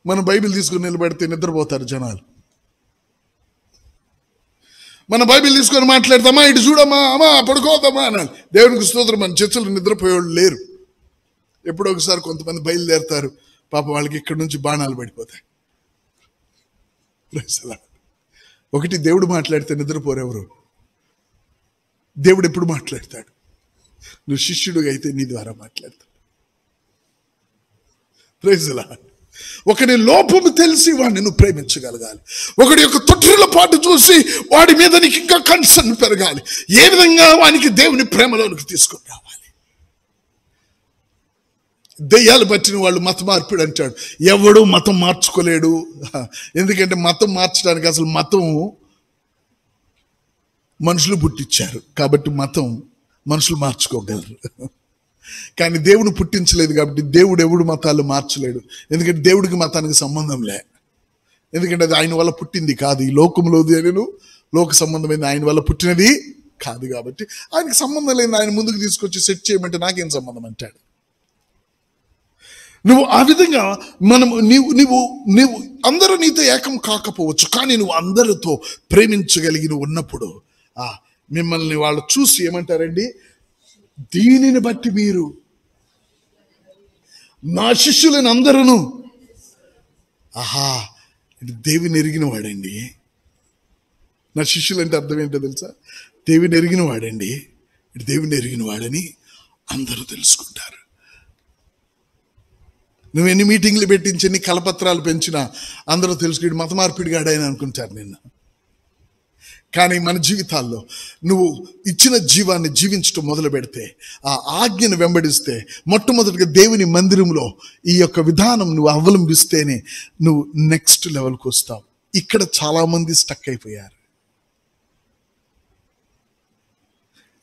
మనం బైబిల్ తీసుకుని నిలబడితే నిద్రపోతారు జనాలు. మన బైబిల్ తీసుకొని మాట్లాడతామా, ఇటు చూడమ్మా, అమ్మా పడుకోదమ్మా అనాలి. దేవునికి స్తోత్రం. మన చర్చలు నిద్రపోయేవాళ్ళు లేరు. ఎప్పుడో ఒకసారి కొంతమంది బయలుదేరుతారు, పాప వాళ్ళకి ఇక్కడి నుంచి బాణాలు పడిపోతాయి. ఒకటి, దేవుడు మాట్లాడితే నిద్రపోరెవరు? దేవుడు ఎప్పుడు మాట్లాడతాడు? నువ్వు శిష్యుడుగా అయితే నీ ద్వారా మాట్లాడతాడు. Praise the Lord. ఒకరి లోపము తెలిసి వాడిని నువ్వు ప్రేమించగలగాలి. ఒకడి యొక్క తొట్టిల పాటు చూసి వాడి మీద నీకు ఇంకా కన్సర్న్ పెరగాలి. ఏ విధంగా వానికి దేవుని ప్రేమలోనికి తీసుకొని రావాలి. దెయ్యాలు పట్టిన వాళ్ళు మత మార్పిడి అంటాడు. ఎవడు మతం మార్చుకోలేడు. ఎందుకంటే మతం మార్చడానికి అసలు మతం మనుషులు పుట్టించారు కాబట్టి మతం మనుషులు మార్చుకోగలరు. కానీ దేవుడు పుట్టించలేదు కాబట్టి దేవుడు ఎవడు మతాలు మార్చలేడు. ఎందుకంటే దేవుడికి మతానికి సంబంధం లే. ఎందుకంటే అది ఆయన వల్ల పుట్టింది కాదు. ఈ లోకంలోది నేను లోక సంబంధమైంది ఆయన వల్ల పుట్టినది కాదు. కాబట్టి ఆయనకి సంబంధం లేదు. ఆయన ముందుకు తీసుకొచ్చి సెట్ చేయమంటే నాకేం సంబంధం అంటాడు. నువ్వు ఆ విధంగా నీవు అందరూ నీతో ఏకం కాకపోవచ్చు, కానీ నువ్వు అందరితో ప్రేమించగలిగి ఉన్నప్పుడు మిమ్మల్ని వాళ్ళు చూసి ఏమంటారండి? దీనిని బట్టి మీరు నా శిష్యులను అందరూ, దేవుని ఎరిగిన వాడండి. నా శిష్యులు అంటే అర్థం ఏంటో తెలుసా? దేవుని ఎరిగిన వాడండి. దేవుని ఎరిగిన వాడని అందరూ తెలుసుకుంటారు. నువ్వు ఎన్ని మీటింగ్లు పెట్టించి ఎన్ని కలపత్రాలు పెంచినా అందరూ తెలుసు మత మార్పిడిగాడు ఆయన అనుకుంటారు నిన్ను. కానీ మన జీవితాల్లో నువ్వు ఇచ్చిన జీవాన్ని జీవించడం మొదలు పెడితే, ఆ ఆజ్ఞను వెంబడిస్తే, మొట్టమొదటిగా దేవుని మందిరంలో ఈ యొక్క విధానం నువ్వు అవలంబిస్తేనే నువ్వు నెక్స్ట్ లెవెల్కి వస్తావు. ఇక్కడ చాలామంది స్టక్ అయిపోయారు.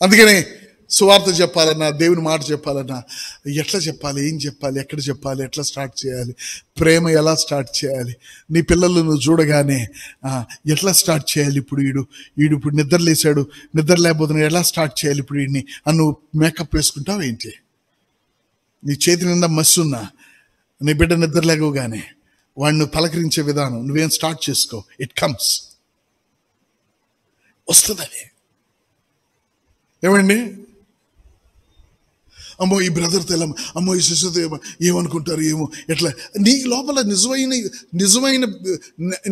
అందుకనే సువార్త చెప్పాలన్నా, దేవుని మాట చెప్పాలన్నా ఎట్లా చెప్పాలి, ఏం చెప్పాలి, ఎక్కడ చెప్పాలి, ఎట్లా స్టార్ట్ చేయాలి, ప్రేమ ఎలా స్టార్ట్ చేయాలి, నీ పిల్లలు నువ్వు చూడగానే ఎట్లా స్టార్ట్ చేయాలి, ఇప్పుడు ఇప్పుడు నిద్ర లేచాడు, నిద్ర లేకపోతున్నాడు, ఎలా స్టార్ట్ చేయాలి ఇప్పుడు వీడిని అని నువ్వు మేకప్ వేసుకుంటావు ఏంటి? నీ చేతి నిండా మస్సున్నా నీ బిడ్డ నిద్ర లేకపోగానే వాడిని పలకరించే విధానం నువ్వేం స్టార్ట్ చేసుకో, ఇట్ కమ్స్, వస్తుంది. అది ఏమండి, అమ్మో ఈ బ్రదర్తో ఎలా, అమ్మో ఈ సిస్టర్తో ఏమనుకుంటారు, ఏమో ఎట్లా. నీ లోపల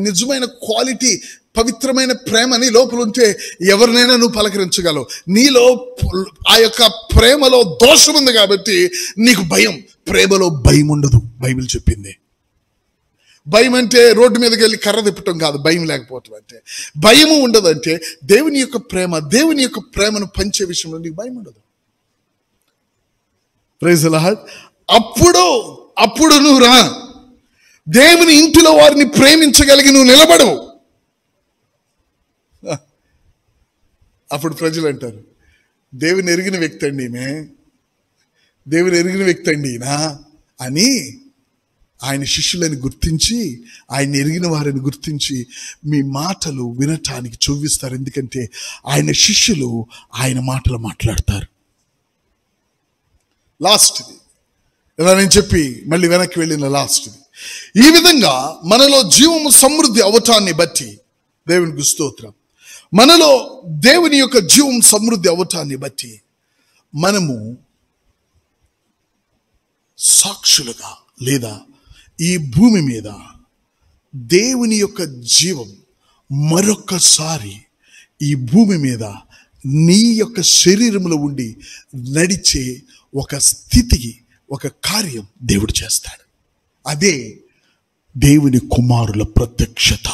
నిజమైన క్వాలిటీ, పవిత్రమైన ప్రేమ నీ లోపల ఉంటే ఎవరినైనా నువ్వు పలకరించగలవు. నీలో ఆ యొక్క ప్రేమలో దోషం ఉంది కాబట్టి నీకు భయం. ప్రేమలో భయం ఉండదు, బైబిల్ చెప్పింది. భయం అంటే రోడ్డు మీదకి వెళ్ళి కర్ర తిప్పటం కాదు. భయం లేకపోవటం అంటే, భయము ఉండదంటే దేవుని యొక్క ప్రేమను పంచే విషయంలో నీకు భయం ఉండదు. Praise the Lord. అప్పుడు నువ్వు రా, దేవుని ఇంటిలో వారిని ప్రేమించగలిగి నువ్వు నిలబడు. అప్పుడు ప్రజలు అంటారు, దేవుని ఎరిగిన వ్యక్తి అండి ఈమె, దేవుని ఎరిగిన వ్యక్తి అండి ఈయన అని ఆయన శిష్యులని గుర్తించి, ఆయన ఎరిగిన వారిని గుర్తించి మీ మాటలు వినటానికి చూపిస్తారు. ఎందుకంటే ఆయన శిష్యులు ఆయన మాటలు మాట్లాడతారు. లాస్ట్ది ఇలా నేను చెప్పి మళ్ళీ వెనక్కి వెళ్ళిన లాస్ట్ది. ఈ విధంగా మనలో జీవము సమృద్ధి అవటాన్ని బట్టి దేవునికి స్తోత్రం. మనలో దేవుని యొక్క జీవం సమృద్ధి అవటాన్ని బట్టి మనము సాక్షులుగా, లేదా ఈ భూమి మీద దేవుని యొక్క జీవం మరొక్కసారి ఈ భూమి మీద నీ యొక్క శరీరంలో ఉండి నడిచే ఒక స్థితికి, ఒక కార్యం దేవుడు చేస్తాడు. అదే దేవుని కుమారుల ప్రత్యక్షత.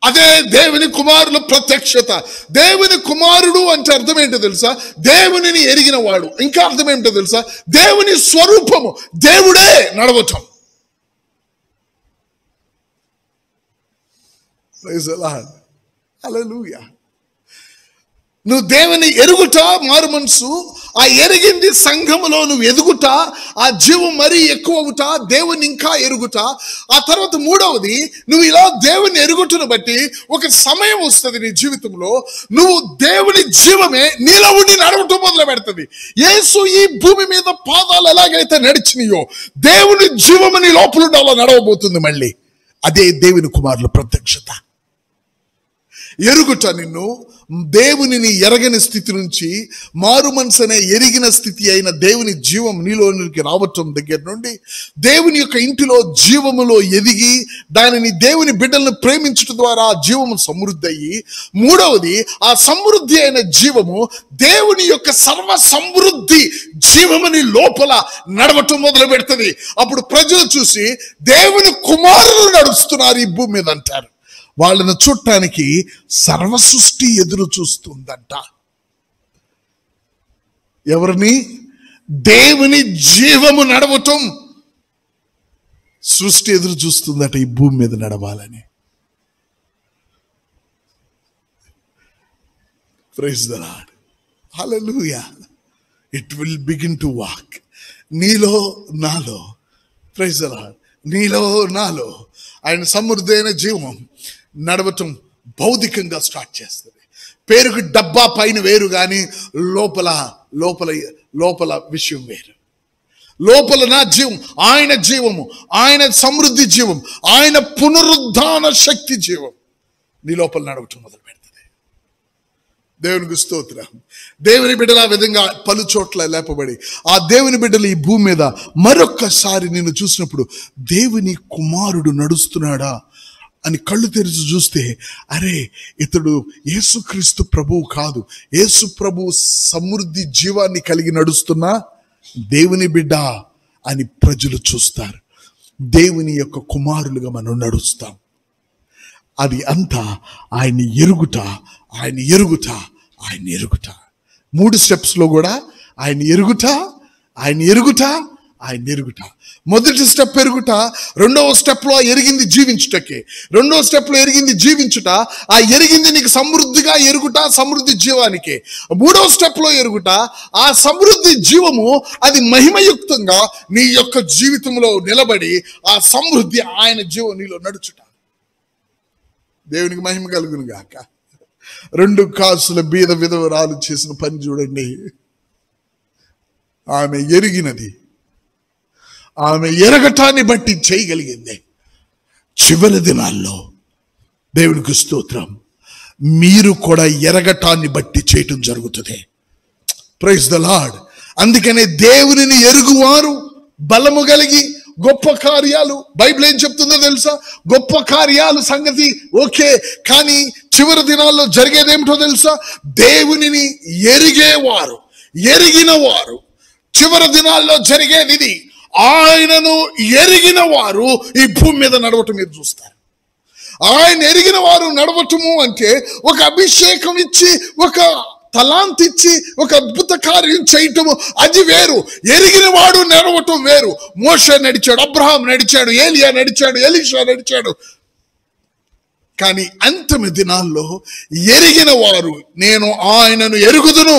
అదే దేవుని కుమారుల ప్రత్యక్షత. దేవుని కుమారుడు అంటే అర్థం ఏంటో తెలుసా? దేవునిని ఎరిగిన వాడు. ఇంకా అర్థం ఏంటో తెలుసా? దేవుని స్వరూపము, దేవుడే నడవటం. Praise the lord. హల్లెలూయా. నువ్వు దేవుని ఎరుగుట మారు మనసు, ఆ ఎరిగింది సంఘములో నువ్వు ఎదుగుట, ఆ జీవం మరీ ఎక్కువ అవుట, దేవుని ఇంకా ఎరుగుట. ఆ తర్వాత మూడవది, నువ్వు ఇలా దేవుని ఎరుగుటను బట్టి ఒక సమయం వస్తుంది నీ జీవితంలో, నువ్వు దేవుని జీవమే నీలో ఉండి నడవటం మొదలు పెడుతుంది. యేసు ఈ భూమి మీద పాదాలు ఎలాగైతే నడిచినాయో, దేవుని జీవము నీ లోపల అలా నడవబోతుంది మళ్ళీ. అదే దేవుని కుమారుల ప్రత్యక్షత. ఎరుగుట, నిన్ను దేవునిని ఎరగని స్థితి నుంచి మారు మనసు అనే ఎరిగిన స్థితి అయిన దేవుని జీవం నీలోనికి రావటం దగ్గర నుండి, దేవుని యొక్క ఇంటిలో జీవములో ఎదిగి దానిని దేవుని బిడ్డలను ప్రేమించడం ద్వారా ఆ జీవము సమృద్ధి అయ్యి, మూడవది ఆ సమృద్ధి అయిన జీవము దేవుని యొక్క సర్వ సమృద్ధి జీవముని లోపల నడవటం మొదలు పెడుతుంది. అప్పుడు ప్రజలు చూసి దేవుని కుమారులు నడుస్తున్నారు ఈ భూమి మీద అంటారు. వాళ్ళను చూడటానికి సర్వ సృష్టి ఎదురు చూస్తుందంట. ఎవరిని? దేవుని జీవము నడవటం సృష్టి ఎదురు చూస్తుందట ఈ భూమి మీద నడవాలని. Praise the lord. Hallelujah. It will begin to walk. నీలో నాలో, ప్రైజ్ ది లార్డ్, నీలో నాలో ఆయన సమృద్ధి అయిన జీవం నడవటం భౌతికంగా స్టార్ట్ చేస్తుంది. పేరుకి డబ్బా పైన వేరు కానీ లోపల లోపల లోపల విషయం వేరు. లోపల నా జీవం, ఆయన జీవము, ఆయన సమృద్ధి జీవం, ఆయన పునరుద్ధాన శక్తి జీవం నీ లోపల నడవటం మొదలు పెడుతుంది. దేవునికి స్తోత్రం. దేవుని బిడ్డలు ఆ విధంగా పలు చోట్ల లేపబడి, ఆ దేవుని బిడ్డలు ఈ భూమి మీద మరొక్కసారి నిన్ను చూసినప్పుడు దేవుని కుమారుడు నడుస్తున్నాడా అని కళ్ళు తెరిచి చూస్తే, అరే ఇతడు యేసుక్రీస్తు ప్రభువు కాదు, యేసు ప్రభు సమృద్ధి జీవాన్ని కలిగి నడుస్తున్న దేవుని బిడ్డ అని ప్రజలు చూస్తారు. దేవుని యొక్క కుమారులుగా మనం నడుస్తాం. అది అంతా ఆయన్ని ఎరుగుట, ఆయన ఎరుగుట, ఆయన ఎరుగుట. 3 స్టెప్స్లో కూడా ఆయన ఎరుగుట, ఆయన ఎరుగుట, ఆయన ఎరుగుట. మొదటి స్టెప్ ఎరుగుట, రెండవ స్టెప్లో ఎరిగింది జీవించుటకే. రెండవ స్టెప్లో ఎరిగింది జీవించుట, ఆ ఎరిగింది నీకు సమృద్ధిగా ఎరుగుట, సమృద్ధి జీవానికే. మూడవ స్టెప్లో ఎరుగుట, ఆ సమృద్ధి జీవము అది మహిమయుక్తంగా నీ యొక్క జీవితంలో నిలబడి ఆ సమృద్ధి ఆయన జీవం నీలో నడుచుట. దేవునికి మహిమ కలుగును గాక. 2 కాసుల బీద విధవరాలు చేసిన పని చూడండి. ఆమె ఎరిగినది, ఆమె ఎరగటాన్ని బట్టి చేయగలిగింది. చివరి దినాల్లో దేవునికి స్తోత్రం, మీరు కూడా ఎరగటాన్ని బట్టి చేయటం జరుగుతుంది. Praise the Lord. అందుకనే దేవునిని ఎరుగువారు బలము కలిగి గొప్ప కార్యాలు, బైబిల్ ఏం చెప్తుందో తెలుసా? గొప్ప కార్యాలు సంగతి ఓకే, కానీ చివరి దినాల్లో జరిగేది ఏమిటో తెలుసా? దేవునిని ఎరిగేవారు, ఎరిగిన వారు, చివరి దినాల్లో జరిగేది ఇది. ఆయనను ఎరిగిన వారు ఈ భూమి మీద నడవటం మీరు చూస్తారు. ఆయన ఎరిగిన వారు నడవటము అంటే ఒక అభిషేకం ఇచ్చి, ఒక తలాంత్ ఇచ్చి, ఒక అద్భుత కార్యం చేయటము, అది వేరు. ఎరిగిన వాడు నడవటం వేరు. మోషే నడిచాడు, అబ్రహాం నడిచాడు, ఏలియా నడిచాడు, ఎలీషా నడిచాడు. కానీ అంతిమ దినాల్లో ఎరిగిన వారు, నేను ఆయనను ఎరుగుదును,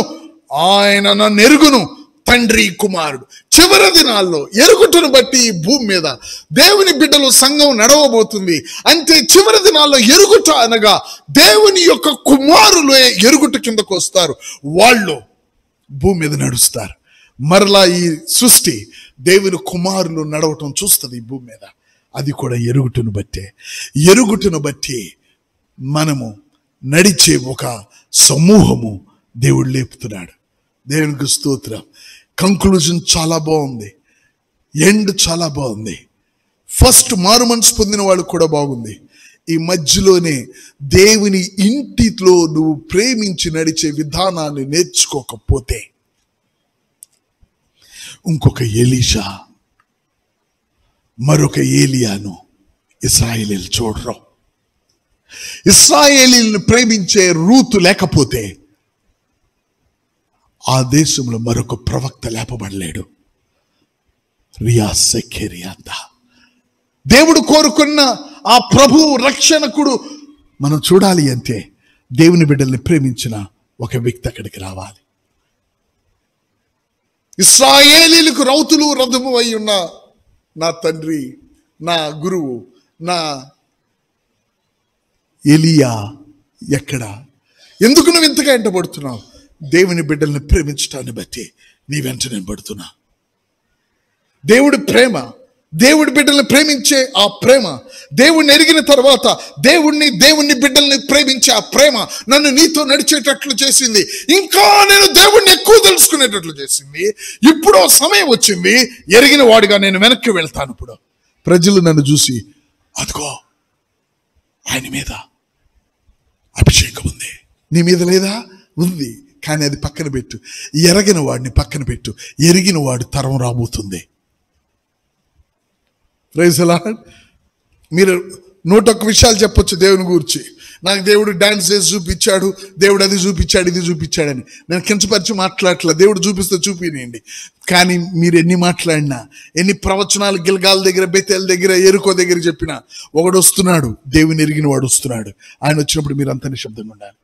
ఆయన నన్ను ఎరుగును, తండ్రి కుమారుడు. చివరి దినాల్లో ఎరుగుటను బట్టి ఈ భూమి మీద దేవుని బిడ్డలు సంఘం నడవబోతుంది. అంటే చివరి దినాల్లో ఎరుగుట అనగా దేవుని యొక్క కుమారులు ఎరుగుట కిందకు వస్తారు. వాళ్ళు భూమి మీద నడుస్తారు. మరలా ఈ సృష్టి దేవుని కుమారులు నడవటం చూస్తుంది ఈ భూమి మీద. అది కూడా ఎరుగుటను బట్టే. ఎరుగుటను బట్టి మనము నడిచే ఒక సమూహము దేవుడు లేపుతున్నాడు. దేవునికి స్తోత్రం. కంక్లూజన్ చాలా బాగుంది, ఎండ్ చాలా బాగుంది. ఫస్ట్ మారు మనసు పొందిన వాళ్ళు కూడా బాగుంది. ఈ మధ్యలోనే దేవుని ఇంటిలో నువ్వు ప్రేమించి నడిచే విధానాన్ని నేర్చుకోకపోతే ఇంకొక ఎలీషా, మరొక ఏలియాను ఇశ్రాయేలీలు చూడరు. ఇశ్రాయేలీలను ప్రేమించే రూతు లేకపోతే ఆ దేశంలో మరొక ప్రవక్త లేపబడలేడు. దేవుడు కోరుకున్న ఆ ప్రభు రక్షణకుడు మనం చూడాలి అంటే దేవుని బిడ్డల్ని ప్రేమించిన ఒక వ్యక్తి అక్కడికి రావాలి. ఇశ్రాయేలీలకు రౌతులు రథము అయి ఉన్న నా తండ్రి, నా గురువు, నా ఎలియా ఎక్కడ? ఎందుకు నువ్వు ఇంతగా ఎంటబడుతున్నావు? దేవుని బిడ్డల్ని ప్రేమించటాన్ని బట్టి నీ వెంట నేను పడుతున్నా. దేవుడి ప్రేమ, దేవుడి బిడ్డల్ని ప్రేమించే ఆ ప్రేమ, దేవుణ్ణి ఎరిగిన తర్వాత దేవుణ్ణి బిడ్డల్ని ప్రేమించే ఆ ప్రేమ నన్ను నీతో నడిచేటట్లు చేసింది. ఇంకా నేను దేవుణ్ణి ఎక్కువ తెలుసుకునేటట్లు చేసింది. ఇప్పుడు సమయం వచ్చింది, ఎరిగిన వాడిగా నేను వెనక్కి వెళ్తాను. ఇప్పుడు ప్రజలు నన్ను చూసి, అదిగో ఆయన మీద అభిషేకం ఉంది, నీ మీద లేదా? ఉంది, కానీ అది పక్కన పెట్టు. ఎరగిన వాడిని పక్కన పెట్టు. ఎరిగిన వాడు తరం రాబోతుంది. Praise the Lord. మీరు 101 విషయాలు చెప్పొచ్చు దేవుని గురించి. నాకు దేవుడు డాన్స్ చేసి చూపించాడు, దేవుడు అది చూపించాడు, ఇది చూపించాడని. నేను కించపరిచి మాట్లాడట్లా, దేవుడు చూపిస్తే చూపినండి. కానీ మీరు ఎన్ని మాట్లాడినా, ఎన్ని ప్రవచనాలు గిల్గాల దగ్గర, బెతేల్ దగ్గర, ఎరుకో దగ్గర చెప్పినా, ఒకడు వస్తున్నాడు, దేవుని ఎరిగిన వాడు వస్తున్నాడు. ఆయన వచ్చినప్పుడు మీరు అంతా నిశ్శబ్దంగా ఉండాలి.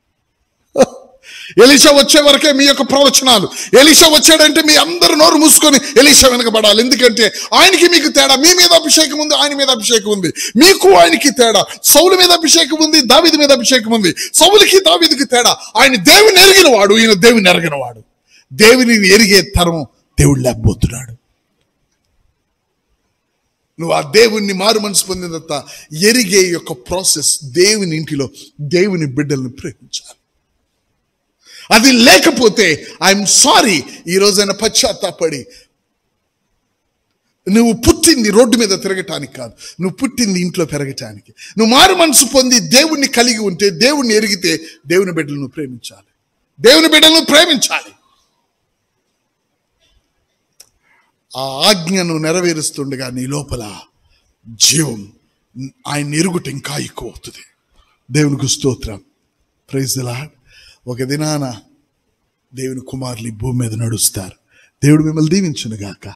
ఎలీషా వచ్చే వరకే మీ యొక్క ప్రవచనాలు. ఎలీషా వచ్చాడంటే మీ అందరు నోరు మూసుకొని ఎలీషా వెనకబడాలి. ఎందుకంటే ఆయనకి మీకు తేడా. మీ మీద అభిషేకం ఉంది, ఆయన మీద అభిషేకం ఉంది. మీకు ఆయనకి తేడా. సౌలు మీద అభిషేకం ఉంది, దావీదు మీద అభిషేకం ఉంది. సౌలుకి దావీదుకి తేడా. ఆయన దేవుని ఎరిగిన వాడు, ఈయన దేవుని ఎరగిన వాడు. దేవుని ఎరిగే తరం దేవుడు లేకపోతున్నాడు. నువ్వు ఆ దేవుణ్ణి మారు మనసు పొందిన తర్వాత ఎరిగే యొక్క ప్రాసెస్, దేవుని ఇంటిలో దేవుని బిడ్డలను ప్రేమించాలి. అది లేకపోతే ఐఎమ్ సారీ, ఈ రోజైనా పశ్చాత్తాపడి నువ్వు పుట్టింది రోడ్డు మీద తిరగటానికి కాదు, నువ్వు పుట్టింది ఇంట్లో పెరగటానికి. నువ్వు మారు మనసు పొంది దేవుణ్ణి కలిగి ఉంటే, దేవుణ్ణి ఎరిగితే, దేవుని బిడ్డలను ప్రేమించాలి, దేవుని బిడ్డలను ప్రేమించాలి. ఆ ఆజ్ఞను నెరవేరుస్తుండగా నీ లోపల జీవం, ఆయన ఎరుగుట ఇంకా ఎక్కువ అవుతుంది. దేవునికి స్తోత్రం. Praise the Lord. ఒక దినాన దేవుని కుమారులు భూమి మీద నడుస్తారు. దేవుడు మిమ్మల్ని దీవించును గాక.